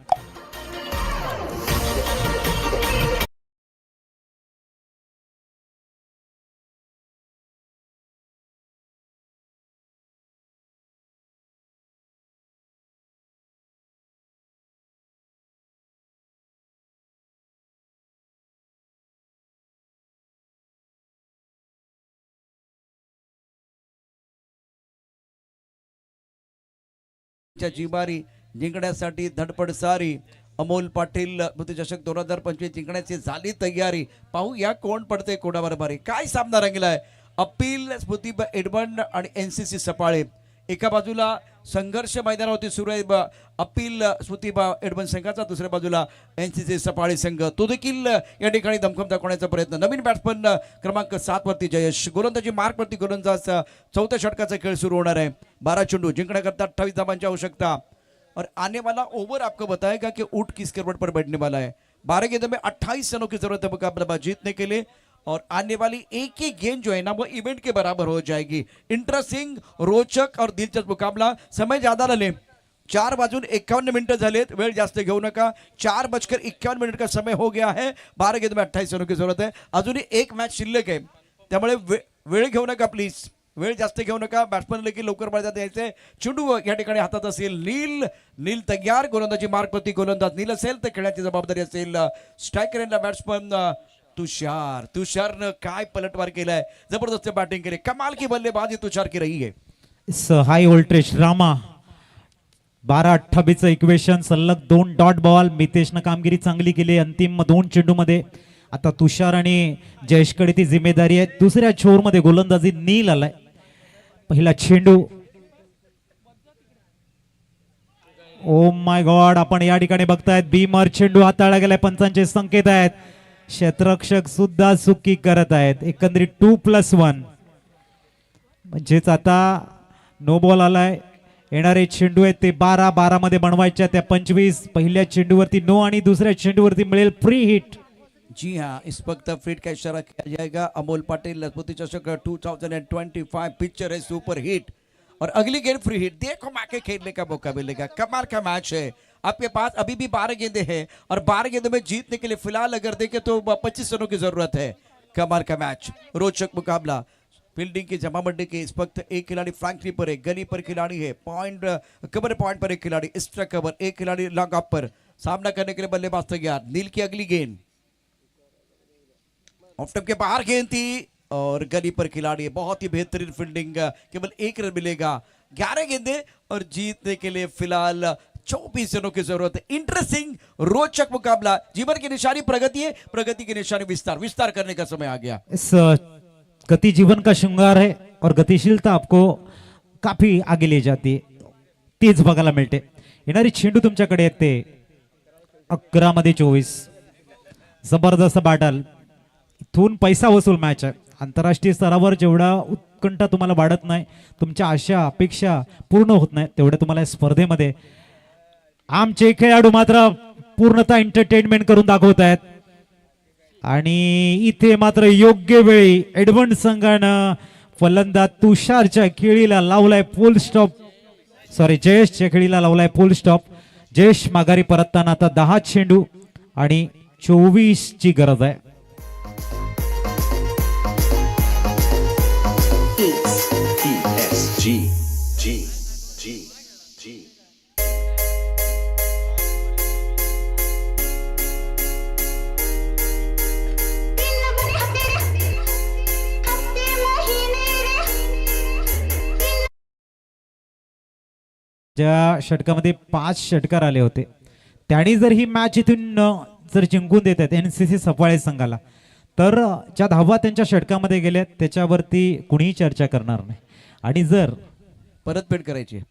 [SPEAKER 2] च्या जिमारी जिंकण्यासाठी धडपड सारी. अमोल पाटील स्मृती चषक 2025 जिंकण्याची झाली तयारी. पाहूया कोण पडते कोणावर बारी. काय सामना रंगलाय. अपील स्मृती एडमंड आणि एनसीसी सपाळे. एका बाजूला संघर्ष मैदानावरती सुरू आहे अपील स्मृती एडमंड संघाचा, दुसऱ्या बाजूला एनसीसी सपाळे संघ. तो देखील या ठिकाणी दमखम दाखवण्याचा प्रयत्न. नवीन बॅट्समन क्रमांक 7 वरती जयेश. गोलंदाजी मार्क वरती गोलंदाज. चौथ्या षटकाचा खेळ सुरू होणार है. 12 चेंडू जिंकण्याकरता 28 धावांची आवश्यकता. और आने वाला ओवर आपको बताएगा कि ऊंट किस करवट पर बैठने वाला है. 12 गेंदों में 28 रनों की जरूरत है मुकाबला जीतने के लिए. और आने वाली एक ही गेंद जो है ना वो इवेंट के बराबर हो जाएगी. इंटरेस्टिंग, रोचक और दिलचस्प मुकाबला. समय ज्यादा न ले. 4 वाजून 51 मिनिटं झालेत. वेळ जास्त घेऊ नका. 4:51 का समय हो गया है. 12 गेंदों में 28 रनों की जरूरत है. अजूनही एक मॅच शिल्लक आहे. त्यामुळे वेळ घेऊ नका प्लीज. वेळ जास्त घेऊ नका. बॅट्समन देखील लवकर मैदानात यायचे. चेंडू या ठिकाणी हातात असेल. नील तयार. गोलंदाजी मार्कवरती गोलंदाज नील असेल तर खेळण्याची जबाबदारी असेल स्ट्रायकर यांना. बॅट्समन तुषारनं काय पलटवार केलाय. जबरदस्त बॅटिंग केली. कमाल की बल्लेबाजी तुषार की रही है.
[SPEAKER 1] हाय वोल्टेज ड्रामा. 12-28 इक्वेशन. सलग 2 डॉट बॉल. मितेशनं कामगिरी चांगली केली अंतिम 2 चेंडू मध्ये. आता तुषार आणि जयेशकडे ती जिम्मेदारी आहे. दुसऱ्या छोर मध्ये गोलंदाजी नील आलाय. पहिला चेंडू. Oh my God. आपण या ठिकाणी बघतायत बीमर चेंडू हाताळला गेलाय. पंचांचे संकेत आहेत. क्षेत्ररक्षक सुद्धा चुकी करत आहेत. एकंदरीत 2+1 म्हणजेच आता नो बॉल आलाय. येणारे चेंडू आहेत ते 12 मध्ये बनवायच्या त्या 25. पहिल्या चेंडूवरती नो आणि दुसऱ्या चेंडूवरती मिळेल फ्री हिट.
[SPEAKER 2] जी हाँ, इस वक्त फ्रीट का इशारा किया जाएगा. अमोल पाटिल स्मृति चषक 2025 पिक्चर है सुपर हिट. और अगली गेंद फ्री हिट. देखो माके खेलने का मौका मिलेगा. कमाल का मैच है. आपके पास अभी भी 12 गेंदे हैं और 12 गेंदों में जीतने के लिए फिलहाल अगर देखें तो 25 रनों की जरूरत है. कमाल का मैच, रोचक मुकाबला. फील्डिंग की जमाबंदी के इस वक्त एक खिलाड़ी फ्रैंकली पर है, गली पर खिलाड़ी है, पॉइंट कवर पॉइंट पर एक खिलाड़ी, एक्स्ट्रा कवर एक खिलाड़ी लॉन्ग ऑफ पर. सामना करने के लिए बल्लेबाज तैयार. नील की अगली गेंद ऑफ स्टंप के बाहर गेंद थी और गली पर खिलाड़ी. बहुत ही बेहतरीन फील्डिंग. केवल 1 रन मिलेगा. 11 गेंदे और जीतने के लिए फिलहाल 24 रनों की जरूरत है. इंटरेस्टिंग, रोचक मुकाबला. जीवन की निशानी प्रगति है, प्रगति की निशानी विस्तार करने का समय आ गया.
[SPEAKER 1] इस गति जीवन का श्रृंगार है और गतिशीलता आपको काफी आगे ले जाती है. तेज बघायला मिळते. येणारी चेंडू तुमच्याकडे येते 11 मध्ये 24. जबरदस्त बॅटल. इथून पैसा वसूल मॅच आहे. आंतरराष्ट्रीय स्तरावर जेवढा उत्कंठा तुम्हाला वाढत नाही, तुमच्या आशा अपेक्षा पूर्ण होत नाही, तेवढ्या तुम्हाला या स्पर्धेमध्ये आमचे खेळाडू मात्र पूर्णतः एंटरटेनमेंट करून दाखवत आहेत. आणि इथे मात्र योग्य वेळी एडमंड संघानं फलंदाज तुषारच्या खेळीला लावलाय फुल स्टॉप. जयेशच्या खेळीला लावलाय फुल स्टॉप. जयेश माघारी परतताना आता 10 चेंडू आणि 24 ची गरज आहे. ज्या षटकामध्ये 5 षटकार आले होते त्यांनी जर ही मॅच इथून जर जिंकून देत आहेत NCC सफाळे संघाला, तर ज्या धावा त्यांच्या षटकामध्ये गेल्यात त्याच्यावरती कुणीही चर्चा करणार नाही. आणि जर
[SPEAKER 2] परतफेड करायची आहे.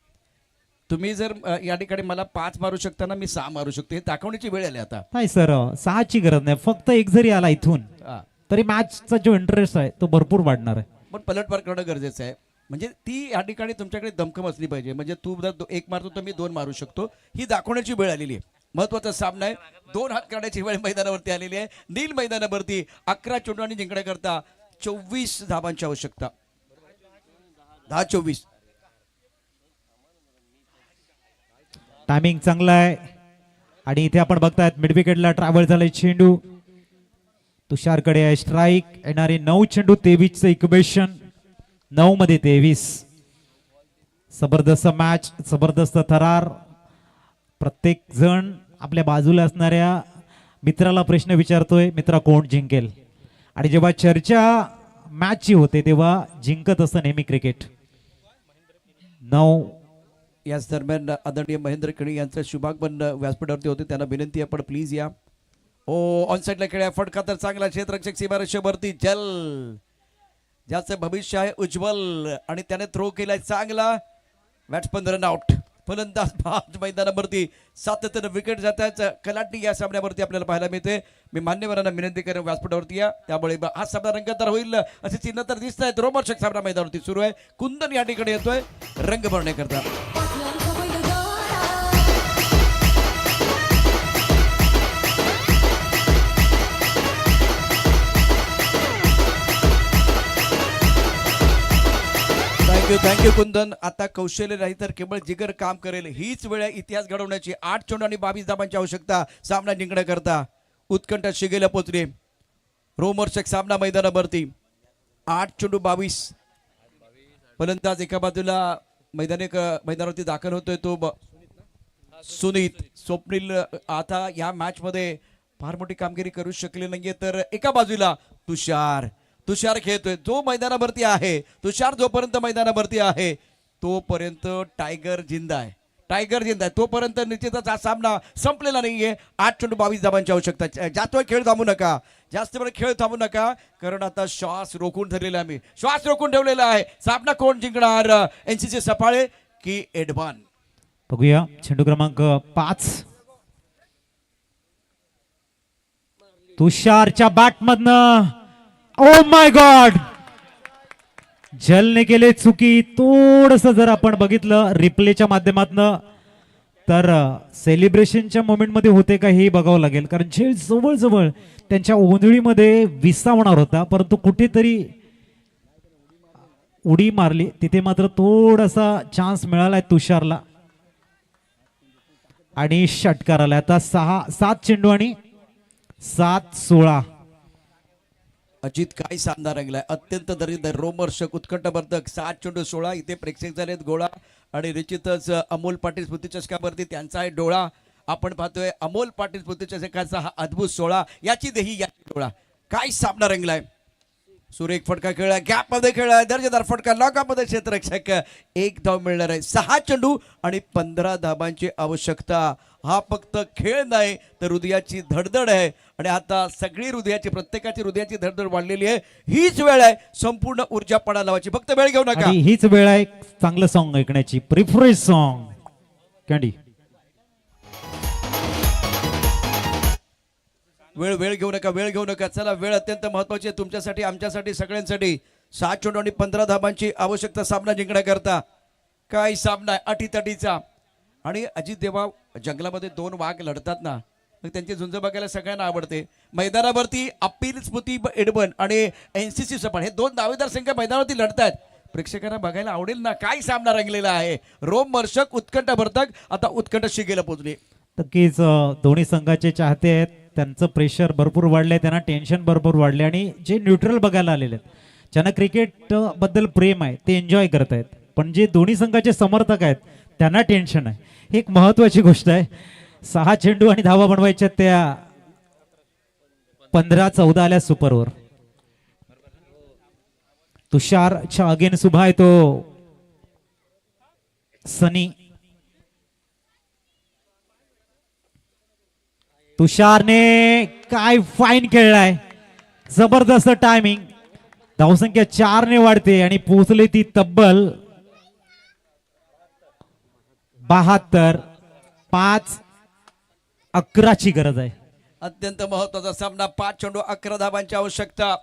[SPEAKER 2] तुम्ही जर या ठिकाणी मला 5 मारू शकता ना, मी 6 मारू शकतो, हे दाखवण्याची वेळ आली आता.
[SPEAKER 1] नाही सर, 6ची गरज नाही, फक्त एक जरी आला इथून
[SPEAKER 2] हा.
[SPEAKER 1] तरी मॅचचा जो इंटरेस्ट आहे तो भरपूर वाढणार आहे.
[SPEAKER 2] पण पलटवार करणं गरजेचं आहे. म्हणजे ती या ठिकाणी तुमच्याकडे दमखम असली पाहिजे. म्हणजे तू जर 1 मारतो तर मी 2 मारू शकतो, ही दाखवण्याची वेळ आलेली आहे. महत्वाचा सामना आहे. 2 हात काढण्याची वेळ मैदानावरती आलेली आहे. नील मैदानावरती 11 चेंडूंनी जिंकण्याकरता 24 धावांची आवश्यकता. 10-24.
[SPEAKER 1] टायमिंग चांगला आहे. आणि इथे आपण बघतायत मिड विकेटला ट्रॅव्हल झालाय चेंडू. तुषारकडे आहे स्ट्राईक. येणारे 9 चेंडू 23चं इक्वेशन. 9 मध्ये 23. जबरदस्त मॅच, जबरदस्त थरार. प्रत्येक जण आपल्या बाजूला असणाऱ्या मित्राला प्रश्न विचारतोय, मित्रा कोण जिंकेल. आणि जेव्हा चर्चा मॅचची होते तेव्हा जिंकत असतं नेहमी क्रिकेट. 9
[SPEAKER 2] याच दरम्यान आदरणीय महेंद्र खणी यांचं शुभागमन व्यासपीठावरती होते. त्यांना विनंती आहे, पण प्लीज या. ऑन साईडला खेळ्या फटका तर चांगला. क्षेत्ररक्षक सीमारेषेवरती जल, ज्याचं भविष्य आहे उज्ज्वल, आणि त्याने थ्रो केलाय चांगला. Batsman run out. फलंदाज बाद मैदानावरती सातत्यानं विकेट जातात. कलाटणी या सामन्यावरती आपल्याला पाहायला मिळते. मी मान्यवरांना विनंती करेन व्यासपीठावरती या. त्यामुळे हा सामना रंगतदार होईल असे चिन्ह तर दिसत आहेत. रोमहर्षक सामना मैदानावरती सुरू आहे. कुंदन या ठिकाणी येतोय रंग भरण्याकरता. थँक्यू कुंदन. आता कौशल्य नाही तर केवळ जिगर काम करेल, हीच वेळ आहे इतिहास घडवण्याची. 8 चेंडू आणि 22 धावांची आवश्यकता सामना जिंकण्याकरता. उत्कंठ शिगेला पोचले. रोमहर्षक सामना मैदानावरती. 8 चेंडू 22. फलंदाज एका बाजूला मैदानावरती दाखल होतोय तो सुनीत. स्वप्नील आता या मॅच मध्ये फार मोठी कामगिरी करू शकले नाहीये. तर एका बाजूला तुषार खेळतोय. जो मैदानावरती आहे तुषार, जोपर्यंत मैदानावरती आहे तोपर्यंत टायगर जिंदा आहे. तोपर्यंत निश्चितच हा सामना संपलेला नाहीये. 8 चेंडू 22 धावांची आवश्यकता. जास्त वेळ जास्त वेळ खेळ थांबू नका, कारण आता श्वास रोखून ठेवलेला आहे. सामना कोण जिंकणार, NCC सफाळे की एडवान?
[SPEAKER 1] बघूया चेंडू क्रमांक 5. तुषारच्या बॅट मधनं, ओ माय गॉड, जलने केले चुकी. थोडस जर आपण बघितलं रिप्लेच्या माध्यमातनं तर सेलिब्रेशनच्या मोमेंट मध्ये होते का हे बघावं लागेल, कारण झेल जवळजवळ त्यांच्या ओंधळीमध्ये विसावणार होता, परंतु कुठेतरी उडी मारली. तिथे मात्र थोडासा चान्स मिळालाय तुषारला आणि षटकाराला. आता 7 चेंडू आणि 7-16.
[SPEAKER 2] अजित काय सामना रंगलाय, अत्यंत दरिद्र रोमहर्षक उत्कंठवर्धक. 7 चेंडू 16. इथे प्रेक्षक झालेत गोळा, आणि निश्चितच अमोल पाटील स्मृतिचषकावरती त्यांचा आहे डोळा. आपण पाहतोय अमोल पाटील स्मृतिचषकाचा हा अद्भुत 16, याची देही याची डोळा. काय सामना रंगलाय. सुरेख फटका खेळला, गॅप मध्ये खेळला, दर्जेदार फटका, लॉकअपमध्ये क्षेत्ररक्षक. 1 धाव मिळणार आहे. 6 चेंडू आणि 15 धावांची आवश्यकता. हा फक्त खेळ नाही तर हृदयाची धडधड आहे, आणि आता सगळी प्रत्येकाची हृदयाची धडधड वाढलेली आहे. हीच वेळ आहे संपूर्ण ऊर्जा पणा लावायची. फक्त वेळ घेऊ नका.
[SPEAKER 1] हीच वेळ आहे चांगलं सॉन्ग ऐकण्याची. Preference song candy.
[SPEAKER 2] वेळ घेऊ नका. चला, वेळ अत्यंत महत्वाची आहे तुमच्यासाठी, आमच्यासाठी, सगळ्यांसाठी. 7 चेंडू आणि 15 धावांची आवश्यकता सामना जिंकण्याकरता. काय सामना आहे अटीतटीचा. आणि अजित देवा, जंगलामध्ये 2 वाघ लढतात ना, मग त्यांची झुंज बघायला सगळ्यांना आवडते. मैदानावरती अपील स्मृती एडवन आणि NCC सफाळे हे 2 दावेदार संघ मैदानावरती लढतात. प्रेक्षकांना बघायला आवडेल ना काय सामना रंगलेला आहे. रोमहर्षक, उत्कंठवर्धक. आता उत्कंठ शिगेला पोहोचले.
[SPEAKER 1] नक्कीच दोन्ही संघाचे चाहते आहेत, त्यांचं प्रेशर भरपूर वाढलंय, त्यांना टेन्शन भरपूर वाढले, आणि जे न्यूट्रल बघायला आलेले आहेत, ज्यांना क्रिकेट बद्दल प्रेम आहे ते एन्जॉय करत आहेत, पण जे दोन्ही संघाचे समर्थक आहेत त्यांना टेन्शन आहे. ही एक महत्वाची गोष्ट आहे. 6 चेंडू आणि धावा बनवायच्या, त्या 15-14 आल्या सुपरवर. तुषारच्या अगेन्स्ट उभा आहे तो सनी. तुषारने काय फाईन खेळलाय, जबरदस्त टायमिंग. धावसंख्या 4 ने वाढते आणि पोहोचले ती तब्बल 72. 5-11ची गरज आहे.
[SPEAKER 2] अत्यंत महत्वाचा सामना. 5 चेंडू 11 धावांची आवश्यकता.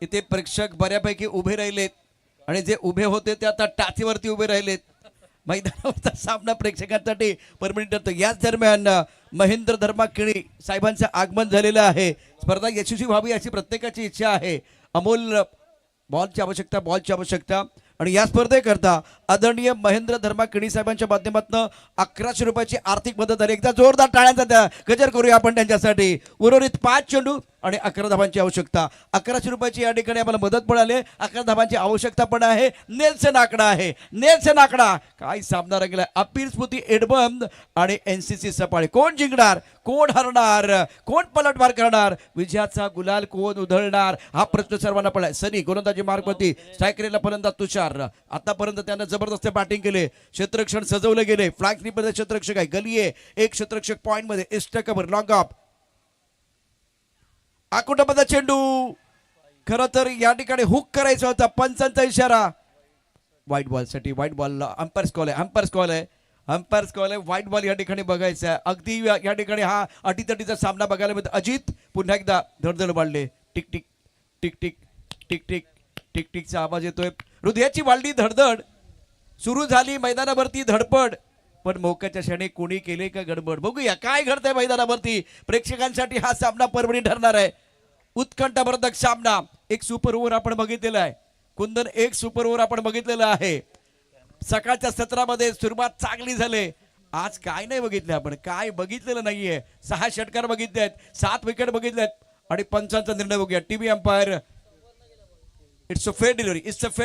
[SPEAKER 2] इथे प्रेक्षक बऱ्यापैकी उभे राहिलेत आणि जे उभे होते ते आता टाचीवरती उभे राहिलेत. मैदानावरचा सामना प्रेक्षकांसाठी परमनंट ठरतो. याच दरम्यान महेंद्र धर्मा केळी साहेबांचं आगमन झालेलं आहे. स्पर्धा यशस्वी व्हावी अशी प्रत्येकाची इच्छा आहे. अमोल बॉलची आवश्यकता आणि या स्पर्धेकरता आदरणीय महेंद्र धर्मा केळी साहेबांच्या माध्यमातून 1100 रुपयाची आर्थिक मदत झाली. एकदा जोरदार टाळ्यांचा गजर करूया आपण त्यांच्यासाठी. उर्वरित 5 चेंडू आणि 11 धावांची आवश्यकता. 1100 रुपयाची या ठिकाणी आम्हाला मदत पण आली. 11 धावांची आवश्यकता पण आहे. नेल्सन आकडा काय सामना रंगला. अपील स्मृती एडबम आणि NCC सफाळे. कोण जिंकणार, कोण हरणार, कोण पलटवार करणार, विजयाचा गुलाल कोण उधळणार हा प्रश्न सर्वांना पडलाय. सनी गोलंदाजी मार्गवरती, स्ट्रायकरला फलंदाज तुषार. आतापर्यंत त्यानं जबरदस्त बॅटिंग केले. क्षेत्ररक्षण सजवलं गेले. फ्लॅग स्लीपमध्ये क्षेत्ररक्षक आहे. गलिये एक क्षेत्ररक्षक पॉइंट मध्ये. इस्ट कव्हर लॉंग ऑफ. आकुटापदा चेंडू. खरं तर या ठिकाणी हुक करायचा होता. पंचांचा इशारा. व्हाईट बॉल साठी. व्हाईट बॉल अंपायर्स कॉल आहे. व्हाईट बॉल या ठिकाणी बघायचा आहे. अगदी या ठिकाणी हा अटीतटीचा सामना बघायला मिळतो. अजित पुन्हा एकदा धडधड वाढले. Tick tick tick tick tick tick tick टिकचा आवाज येतोय. हृदयाची वाढली धडधड. सुरू झाली मैदानावरती धडपड. पण मोक्याच्या क्षणी कोणी केले का गडबड. बघूया काय घडतंय मैदानावरती. प्रेक्षकांसाठी हा सामना पर्वणी ठरणार आहे. उत्कंठावर्धक सामना. एक सुपर ओव्हर आपण बघितलेला आहे. कुंदन एक सुपर ओव्हर आपण बघितलेला आहे. सकाळच्या सत्रामध्ये सुरुवात चांगली झाली. आज काय नाही बघितलं आपण, काय बघितलेलं नाहीये. 6 षटकार बघितले आहेत, 7 विकेट बघितलेत आणि पंचांचा निर्णय बघूया. TV umpire it's a fair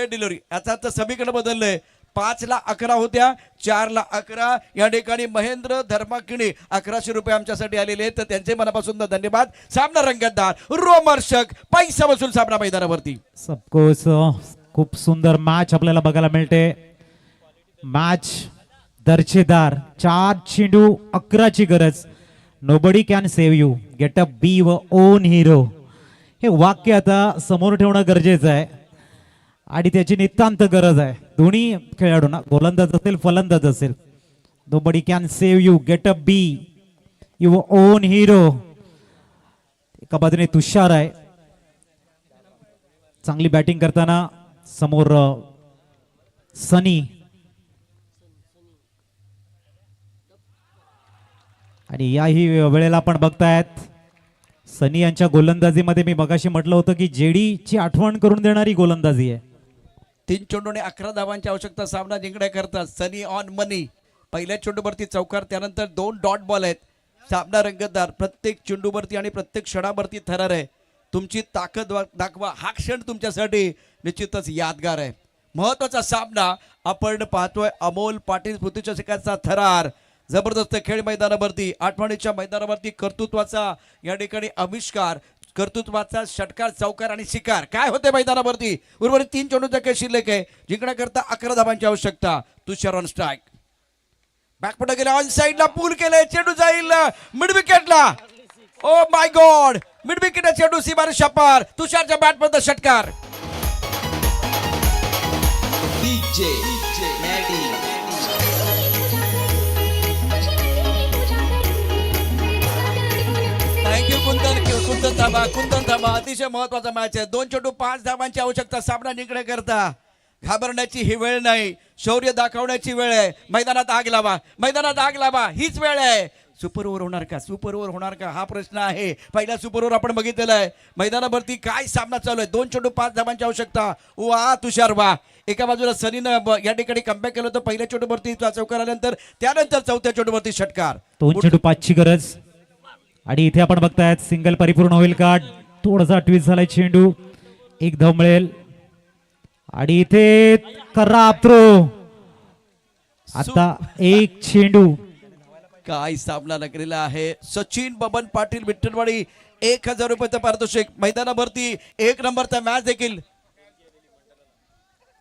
[SPEAKER 2] delivery. आता तर समीकरण बदललंय. 5 ला 11 होत्या, 4 ला 11. या ठिकाणी महेंद्र धर्माकिणी 1100 रुपये आमच्यासाठी आलेले आहेत, तर त्यांचे मनापासून धन्यवाद. सामना रंगतदार, रोमहर्षक, पैसा वसूल सामना मैदानावरती.
[SPEAKER 1] सबकोर्स खूप सुंदर मॅच आपल्याला बघायला मिळते. मॅच दर्जेदार. 4 चेंडू 11ची गरज. Nobody can save you, get a be your own hero. हे वाक्य आता समोर ठेवणं गरजेचं आहे आणि त्याची नितांत गरज आहे. दोन्ही खेळाडूंना, गोलंदाज असेल फलंदाज असेल. Nobody can save you, get a be your on hero. एका बाजूने तुषार आहे चांगली बॅटिंग करताना. समोर सनी आणि याही वेळेला आपण बघतायत सनी यांच्या गोलंदाजीमध्ये मी मगाशी म्हटलं होतं की जेडीची आठवण करून देणारी गोलंदाजी आहे.
[SPEAKER 2] 3 चेंडूने 11 धावांची आवश्यकता सामना जिंकण्याकरता. सनी ऑन मनी. पहिल्या चेंडूवरती चौकार, त्यानंतर 2 डॉट बॉल आहेत. सामना रंगतदार. प्रत्येक चेंडूवरती आणि प्रत्येक क्षणावरती थरार आहे. तुमची ताकद दाखवा. हा क्षण तुमच्यासाठी निश्चितच यादगार आहे. महत्वाचा सामना आपण पाहतोय. अमोल पाटील स्मृतिचषकाचा थरार. जबरदस्त खेळ मैदानावरती. आठवणीच्या मैदानावरती कर्तृत्वाचा या ठिकाणी आविष्कार. कर्तृत्वाचा षटकार, चौकार आणि शिकार. काय होते मैदानावरती. उर्वरित 3 चेंडूचा खेळ शिल्लक आहे. जिंकण्याकरता 11 धावांची आवश्यकता. तुषार ऑन स्ट्राईक. बॅकपट गेला, ऑन साईडला पूल केले. चेंडू जाईल मिड विकेटला. Oh my god, mid wicket चेंडू सीमार शपार. तुषारच्या बॅटमध्ये षटकार.
[SPEAKER 7] DJ Maddie.
[SPEAKER 2] थँक्यू कुंदन थांबा. अतिशय महत्वाचा मॅच आहे. 2 चेंडू 5 धावांची आवश्यकता सामना जिंकण्याकरता. घाबरण्याची ही वेळ नाही, शौर्य दाखवण्याची वेळ आहे. मैदानात आग लावा, हीच वेळ आहे. सुपर ओव्हर होणार का हा प्रश्न आहे. पहिला सुपर ओव्हर आपण बघितलेला आहे. मैदानावरती काय सामना चालू आहे. 2 चेंडू 5 धावांची आवश्यकता. वा तुषार वा. एका बाजूला सनीनं या ठिकाणी कमबॅक केलं होतं. पहिल्या चेंडूवरती चौकार आल्यानंतर, त्यानंतर चौथ्या चेंडूवरती षटकार.
[SPEAKER 1] 2 चेंडू 5ची गरज आणि इथे आपण बघतायत सिंगल परिपूर्ण होईल का. थोडासा ट्विस्ट झालाय. चेंडू एक धाव मिळेल आणि इथे खराब थ्रो. आता 1 चेंडू.
[SPEAKER 2] काय सामना लागलेला आहे. सचिन बबन पाटील विठ्ठलवाडी 1000 रुपयाचं पारितोषिक. मैदानावरती 1 नंबरचा मॅच देखील.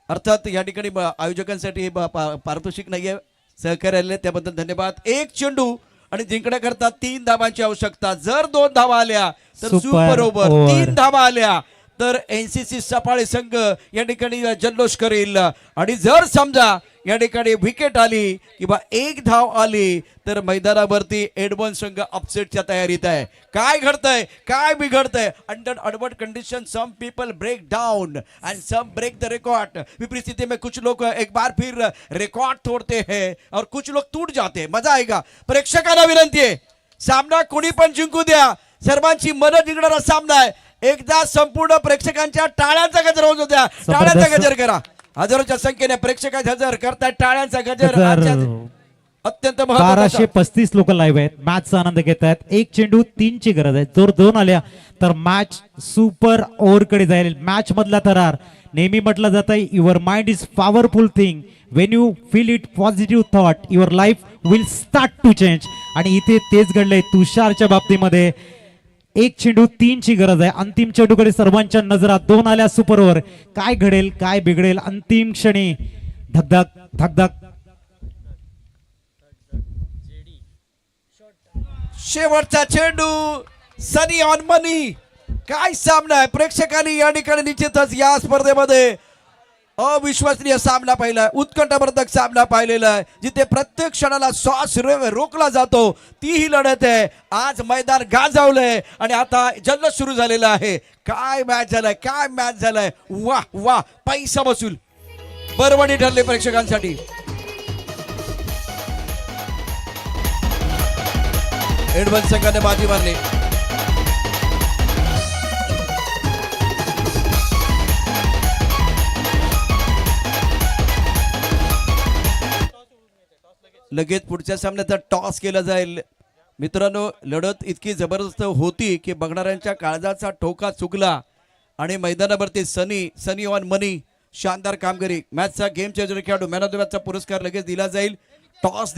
[SPEAKER 2] अर्थात या ठिकाणी आयोजकांसाठी पारितोषिक नाहीये, सहकार्य आले त्याबद्दल धन्यवाद. 1 चेंडू आणि जिंकण्याकरता 3 धावांची आवश्यकता. जर 2 धावा आल्या तर
[SPEAKER 1] Super
[SPEAKER 2] सुपर ओव्हर.
[SPEAKER 1] over.
[SPEAKER 2] 3 धावा आल्या तर एनसीसी सफाळे संघ या ठिकाणी जल्लोष करेल. आणि जर समजा या ठिकाणी विकेट आली किंवा 1 धाव आली तर मैदानावरती एडवन संघ अपसेटच्या तयारीत आहे. काय घडतंय, काय बिघडतंय? Under adverse condition some people break down and some break the record. विपरीत स्थिति में कुछ लोग एक बार फिर रिकॉर्ड तोड़ते हैं और कुछ लोग टूट जाते हैं. मजा आएगा. प्रेक्षकांना विनंती आहे, सामना कोणी पण जिंकू द्या, सर्वांची मनं जिंकणारा सामना आहे. एकदा संपूर्ण प्रेक्षकांच्या टाळ्यांचा गजर होऊ द्या. टाळ्यांचा गजर करा. हजारोच्या संख्येने प्रेक्षकांचा गजर करतायत. टाळ्यांचा गजर अत्यंत महत्त्वाचा.
[SPEAKER 1] 1235 लोक लाईव्ह आहेत. मॅचचा आनंद घेत आहेत. 1 चेंडू 3 ची गरज आहे. जर 2 आल्या तर मॅच सुपर ओव्हर कडे जाईल. मॅच मधला थरार नेहमी म्हटलं जात आहे, your mind is powerful thing. When you feel it positive thought your life will start to change. आणि इथे तेच घडलंय तुषारच्या बाबतीमध्ये. 1 चेंडू 3 ची गरज आहे. अंतिम चेंडूकडे सर्वांच्या नजरा. 2 आल्या सुपर ओव्हर. काय घडेल, काय बिघडेल अंतिम क्षणी. धकधक धकधक.
[SPEAKER 2] शेवटचा चेंडू सनी ऑन मनी. काय सामना आहे. प्रेक्षकांनी या ठिकाणी निश्चितच या स्पर्धेमध्ये अविश्वसनीय सामना पाहिलाय. उत्कंठावर्धक सामना पाहिलेला आहे, जिथे प्रत्येक क्षणाला श्वास रोखला जातो. तीही लढत आहे. आज मैदान गाजवलंय आणि आता जल्लोष सुरू झालेला आहे. काय मॅच झालाय, काय मॅच झालाय. वाह वाह. पैसा वसूल परवडी ठरले प्रेक्षकांसाठी. एडवन संघाने बाजी मारली. लगेच पुढच्या सामन्याचा टॉस केला जाईल. मित्रांनो, लढत इतकी जबरदस्त होती की बघणाऱ्यांच्या काळजाचा ठोका चुकला आणि मैदानावरती सनी ऑन मनी शानदार कामगिरी. मॅचचा गेम चेंजर खेळाडू मॅन ऑफ द मॅचचा पुरस्कार लगेच दिला जाईल. टॉस